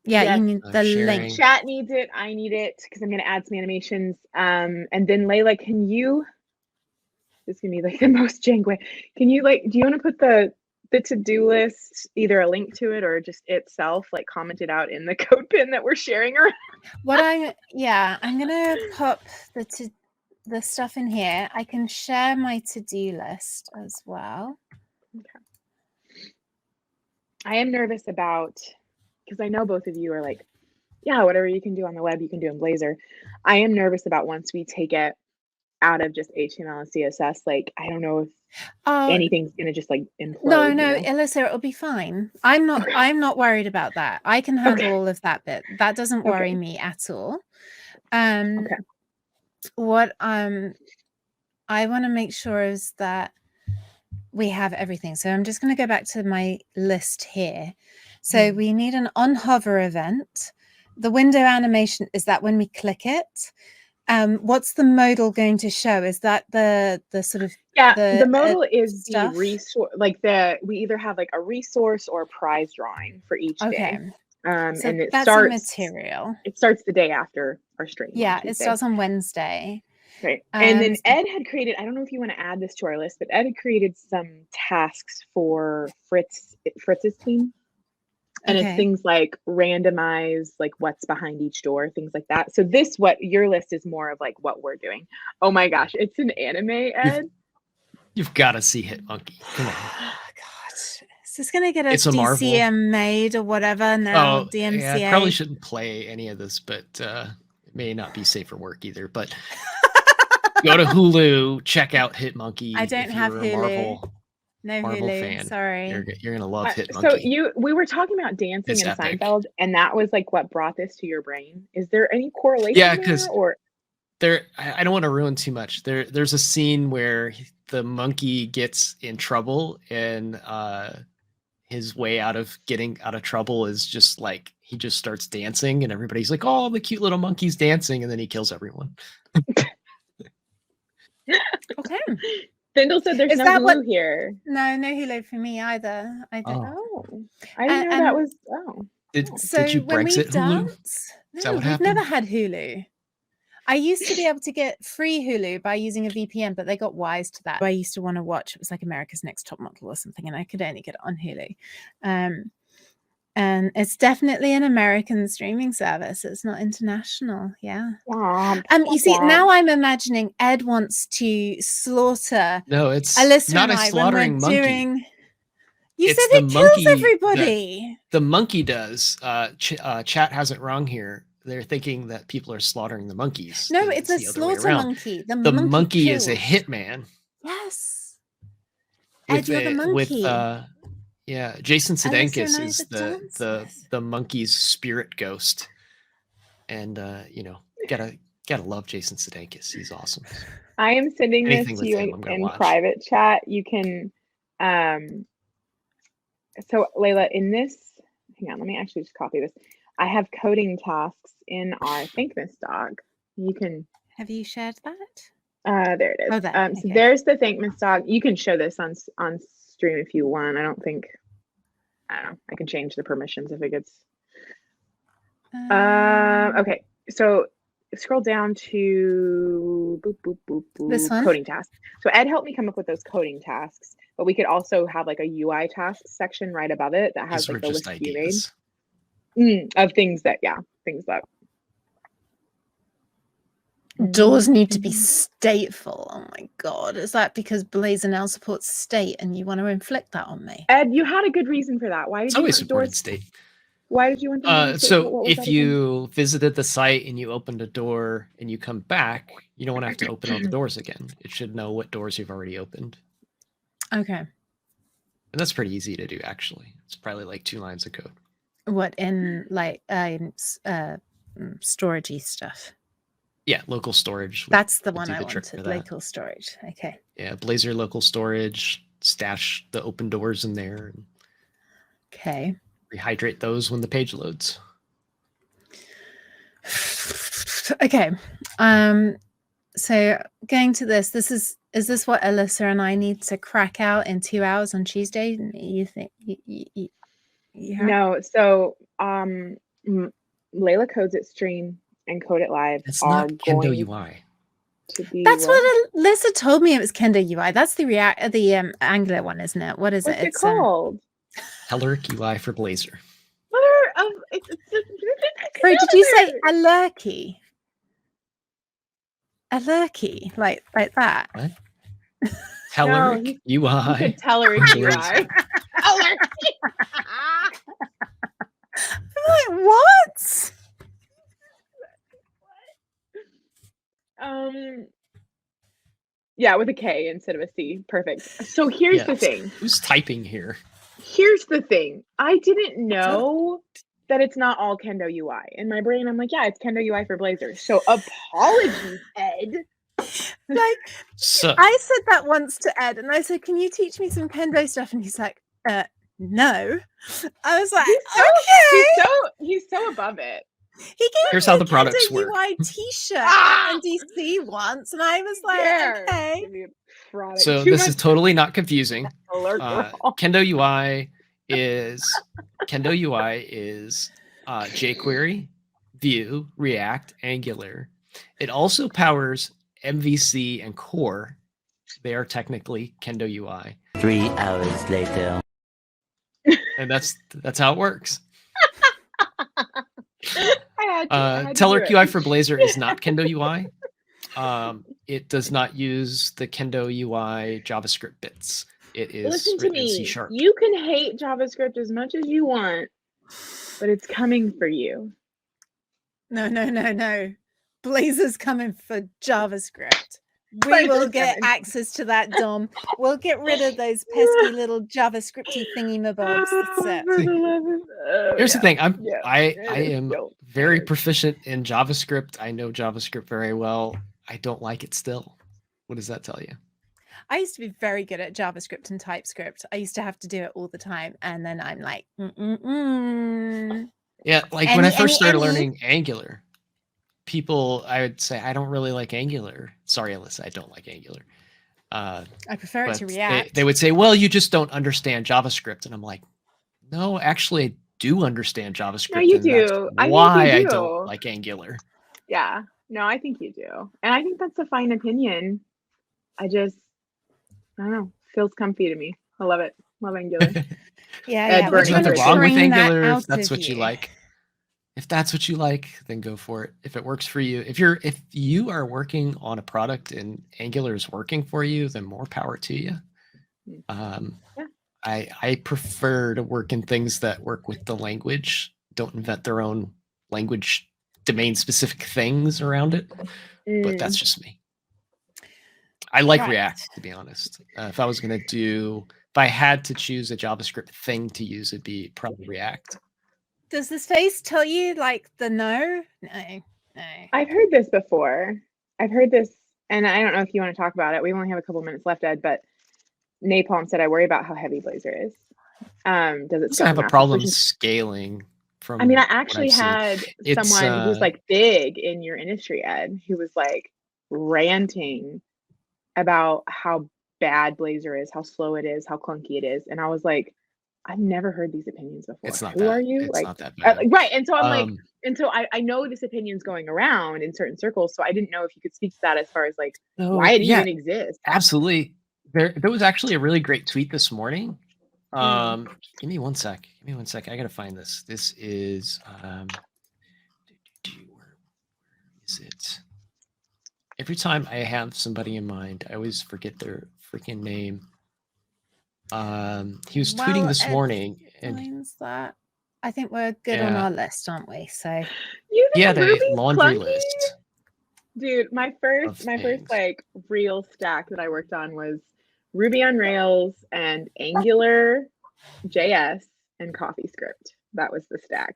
Yeah, yes. You need the link. Chat needs it. I need it because I'm going to add some animations. And then Layla, can you, this is going to be like the most jank way. Can you do you want to put the to-do list, either a link to it or just itself, like commented out in the CodePen that we're sharing around? I'm gonna pop the stuff in here. I can share my to-do list as well. Okay. I am nervous about, because I know both of you are like yeah, whatever you can do on the web, you can do in Blazor. I am nervous about once we take it out of just HTML and CSS. Like, I don't know if anything's gonna just like implode. No, Alyssa, it'll be fine. I'm not worried about that. I can handle all of that bit. That doesn't worry me at all. What I want to make sure is that we have everything. So I'm just going to go back to my list here. So we need an on hover event. The window animation, is that when we click it? What's the modal going to show? Is that the sort of the modal is stuff? the resource, like we either have like a resource or a prize drawing for each day. So and it that's starts material. It starts the day after our stream. Yeah, it starts on Wednesday. Right. And then Ed had created, I don't know if you want to add this to our list, but Ed had created some tasks for Fritz's team. And it's things like randomize, like what's behind each door, things like that. So what your list is more of like what we're doing. Oh my gosh, it's an anime, Ed. You've got to see Hitmonkey. Come on. God, is this going to get us DCM made or whatever now? DMCA. Yeah, I probably shouldn't play any of this, but it may not be safe for work either. But go to Hulu, check out Hitmonkey. I don't have Hulu. Marvel Hulu. Fan. Sorry. You're gonna love Hitmonkey. So we were talking about dancing in epic. Seinfeld, and that was like what brought this to your brain. Is there any correlation? Yeah, because I don't want to ruin too much. There's a scene where the monkey gets in trouble, and his way out of getting out of trouble is just like he just starts dancing, and everybody's like, "Oh, the cute little monkey's dancing," and then he kills everyone. Okay. Bindle said there's no Hulu here. No Hulu for me either. I don't know. I didn't know that was. Did you Brexit Hulu? Is that what happened? We've never had Hulu. I used to be able to get free Hulu by using a VPN, but they got wise to that. I used to want to watch, it was like America's Next Top Model or something, and I could only get it on Hulu. And it's definitely an American streaming service. It's not international. Yeah. You see, now I'm imagining Ed wants to slaughter. No, it's Alyssa not and a slaughtering monkey. You said it kills everybody. The monkey does. Chat has it wrong here. They're thinking that people are slaughtering the monkeys. No, it's a slaughter monkey. The monkey is a hitman. Yes. Ed, you're the monkey. Yeah, Jason Sudeikis is the monkey's spirit ghost, and gotta love Jason Sudeikis. He's awesome. I am sending this to you in private chat. You can, so Layla, in this, hang on, let me actually just copy this. I have coding tasks in our Thankmas doc. You can. Have you shared that? There it is. Oh, that. So there's the Thankmas doc. You can show this on stream if you want. I don't know. I can change the permissions if it gets. Okay, so scroll down to this one. Coding tasks. So Ed helped me come up with those coding tasks, but we could also have like a UI task section right above it that has like the list you made of things that doors need to be stateful. Oh my god, is that because Blazor now supports state and you want to inflict that on me? Ed, you had a good reason for that. Why did you want supported state? Why did you want them to so if you visited the site and you opened a door and you come back, you don't want to have to open all the doors again. It should know what doors you've already opened. Okay. And that's pretty easy to do, actually. It's probably like 2 lines of code. What, in like storagey stuff? Yeah, local storage. That's the one I wanted, local storage. Okay. Yeah, Blazor local storage, stash the open doors in there. And okay. Rehydrate those when the page loads. Okay. So going to this is this what Alyssa and I need to crack out in 2 hours on Tuesday? You think you No, so Layla codes at stream and Code It Live. It's not Kendo UI. That's what Alyssa told me. It was Kendo UI. That's the Angular one, isn't it? What is it? What's it called? Telerik UI for Blazor. Sorry, did you say Alerky? Alerky, like that? What? Telerik UI. Telerik UI. I'm like, what? Yeah, with a K instead of a C. Perfect. So here's the thing. Who's typing here? Here's the thing. I didn't know that it's not all Kendo UI. In my brain, I'm like, yeah, it's Kendo UI for Blazor. So apologies, Ed. Like, So I said that once to Ed, and I said, "Can you teach me some Kendo stuff?" And he's like, "No." I was like, He's so above it. He gave Here's me how a the products Kendo work. UI T-shirt at NDC once, and I was like, "Okay." So this is totally not confusing. Kendo UI is jQuery, Vue, React, Angular. It also powers MVC and Core. They are technically Kendo UI. 3 hours later. And that's how it works. I had to Telerik UI for Blazor is not Kendo UI. It does not use the Kendo UI JavaScript bits. It is Listen to me. C#. You can hate JavaScript as much as you want, but it's coming for you. No. Blazor's coming for JavaScript. We will get access to that DOM. We'll get rid of those pesky little JavaScripty thingy-mabobs. That's it. Here's the thing. I am very proficient in JavaScript. I know JavaScript very well. I don't like it still. What does that tell you? I used to be very good at JavaScript and TypeScript. I used to have to do it all the time, and then I'm like, Yeah, like when I first started learning Angular, people, I would say, I don't really like Angular. Sorry, Alyssa, I don't like Angular. I prefer it to React. They would say, well, you just don't understand JavaScript. And I'm like, no, actually, I do understand JavaScript. No, you do. Why I don't like Angular. Yeah, no, I think you do. And I think that's a fine opinion. I don't know, feels comfy to me. I love it. Love Angular. Yeah. There's nothing wrong with Angular if that's what you like. If that's what you like, then go for it. If it works for you, if you are working on a product and Angular is working for you, then more power to you. I prefer to work in things that work with the language, don't invent their own language domain specific things around it. But that's just me. I like React, to be honest. If I had to choose a JavaScript thing to use, it'd be probably React. Does this face tell you like the no? No. I've heard this before. I've heard this, and I don't know if you want to talk about it. We only have a couple minutes left, Ed, but Napalm said, I worry about how heavy Blazor is. Does it have a problem scaling from? I mean, I actually had someone who's like big in your industry, Ed, who was like ranting about how bad Blazor is, how slow it is, how clunky it is. And I was like, I've never heard these opinions before. It's not Who are you? It's like, not that bad. Right. And so I'm like, and so I know this opinion's going around in certain circles. So I didn't know if you could speak to that as far as like why it even exists. Absolutely. There was actually a really great tweet this morning. Give me one sec. I gotta find this. This is where is it? Every time I have somebody in mind, I always forget their freaking name. He was tweeting this morning, and that. I think we're good on our list, aren't we? So the laundry list. Dude, my first like real stack that I worked on was Ruby on Rails and Angular JS and CoffeeScript. That was the stack.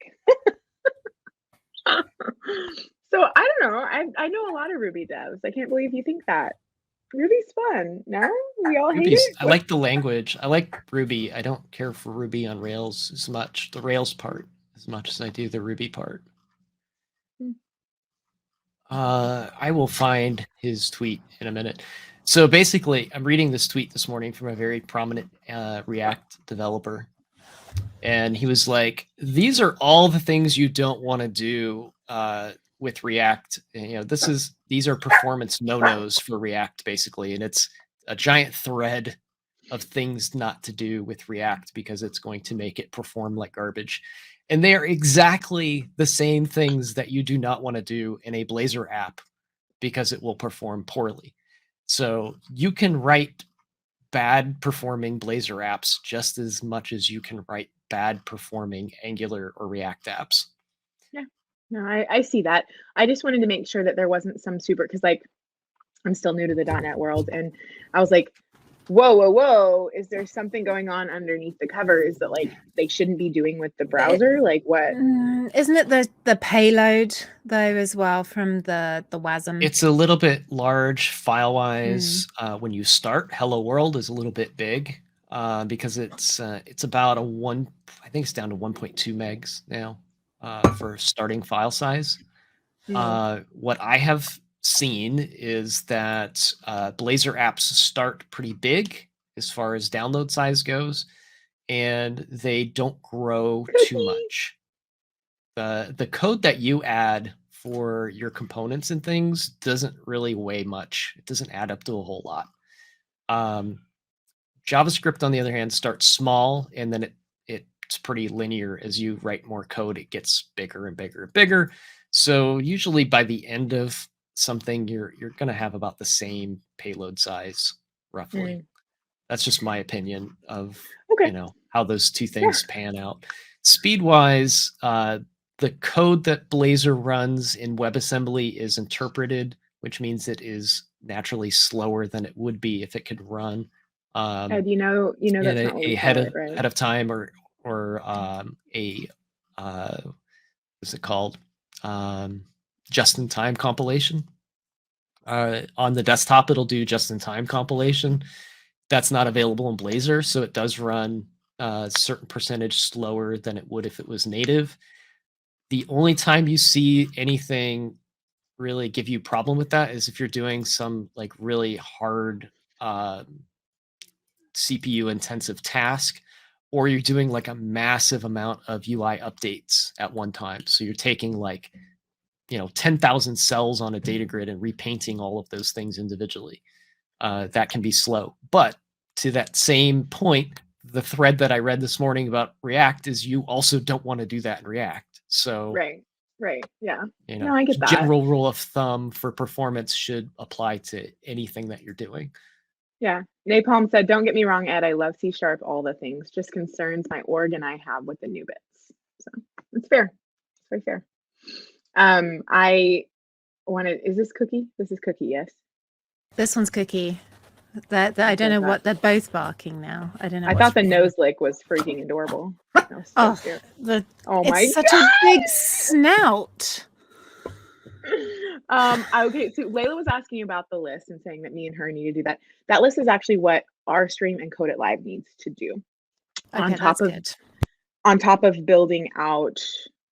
So I don't know. I know a lot of Ruby devs. I can't believe you think that. Ruby's fun. No, we all hate it. I like the language. I like Ruby. I don't care for Ruby on Rails as much, the Rails part, as much as I do the Ruby part. I will find his tweet in a minute. So basically, I'm reading this tweet this morning from a very prominent React developer. And he was like, these are all the things you don't want to do with React. These are performance no-nos for React, basically. And it's a giant thread of things not to do with React because it's going to make it perform like garbage. And they are exactly the same things that you do not want to do in a Blazor app because it will perform poorly. So you can write bad performing Blazor apps just as much as you can write bad performing Angular or React apps. Yeah, no, I see that. I just wanted to make sure that there wasn't some super, because like I'm still new to the .NET world, and I was like, whoa, is there something going on underneath the covers that like they shouldn't be doing with the browser? Like what? Isn't it the payload though as well from the WASM? It's a little bit large file wise. When you start, Hello World is a little bit big because it's about I think it's down to 1.2 megs now for starting file size. What I have seen is that Blazor apps start pretty big as far as download size goes, and they don't grow too much. The code that you add for your components and things doesn't really weigh much. It doesn't add up to a whole lot. JavaScript, on the other hand, starts small, and then it's pretty linear. As you write more code, it gets bigger and bigger and bigger. So usually by the end of something, you're going to have about the same payload size, roughly. That's just my opinion of how those two things pan out. Speed-wise, the code that Blazor runs in WebAssembly is interpreted, which means it is naturally slower than it would be if it could run Ed, you know that's not what we ahead call it, right? of time, or what's it called? Just-in-time compilation. On the desktop, it'll do just-in-time compilation. That's not available in Blazor, so it does run a certain percentage slower than it would if it was native. The only time you see anything really give you a problem with that is if you're doing some like really hard CPU intensive task, or you're doing like a massive amount of UI updates at one time. So you're taking like 10,000 cells on a data grid and repainting all of those things individually. That can be slow. But to that same point, the thread that I read this morning about React is you also don't want to do that in React. So right, yeah. No, I get that. General rule of thumb for performance should apply to anything that you're doing. Yeah. Napalm said, don't get me wrong, Ed, I love C#, all the things, just concerns my org and I have with the new bits. So it's fair. It's very fair. I wanted, is this Cookie? This is Cookie, yes. This one's Cookie. That I don't know what they're both barking now. I don't know. I thought the nose lick was freaking adorable. Oh my God. Such a big snout. Okay, so Layla was asking about the list and saying that me and her need to do that. That list is actually what our stream and Code It Live needs to do. Okay, on top of building out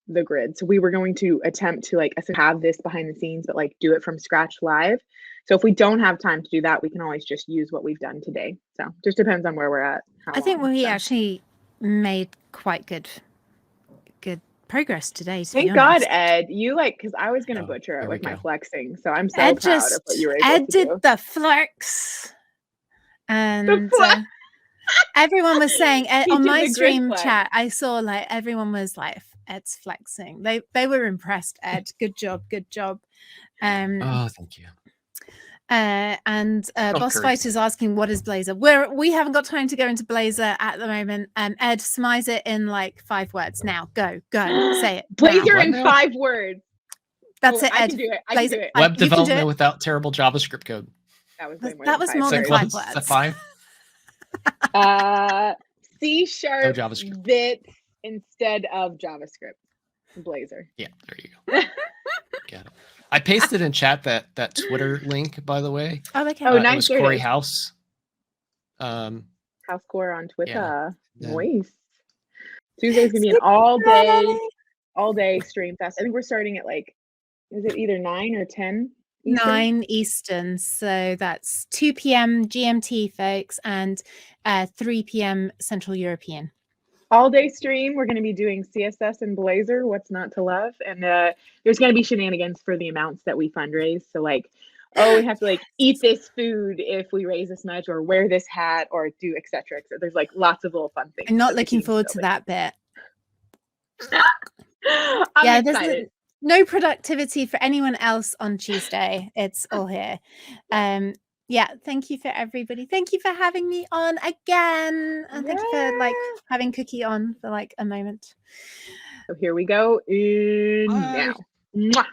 the grid. So we were going to attempt to have this behind the scenes, but do it from scratch live. So if we don't have time to do that, we can always just use what we've done today. So just depends on where we're at. I think we actually made quite good progress today. Thank God, Ed. You because I was gonna butcher it with my flexing. So I'm so proud of what you were able to do. Ed did the flex, and everyone was saying on my stream chat. I saw everyone was Ed's flexing. They were impressed. Ed, good job. Oh, thank you. Boss Fight is asking, what is Blazor? We haven't got time to go into Blazor at the moment. Ed, surmise it in 5 words. Now, go, say it. Blazor in 5 words. That's it, Ed. I can do it. I can do it. Web development without terrible JavaScript code. That was more than 5 words. Is that 5? C# no JavaScript. bit instead of JavaScript. Blazor. Yeah, there you go. Got it. I pasted in chat that Twitter link, by the way. Oh, okay. Nice. It was Corey House. House Core on Twitter. Yeah. Nice. Tuesday's gonna be an all day stream fest. I think we're starting at is it either 9 or 10? Eastern? 9 Eastern. So that's 2 p.m. GMT, folks, and 3 p.m. Central European. All day stream. We're going to be doing CSS and Blazor. What's not to love? And there's going to be shenanigans for the amounts that we fundraise. So we have to eat this food if we raise this much, or wear this hat, or do et cetera. There's lots of little fun things. I'm not looking forward to that bit. I'm excited. No productivity for anyone else on Tuesday. It's all here. Yeah, thank you for everybody. Thank you for having me on again. And thank you for having Cookie on for a moment. So here we go now. Mwah.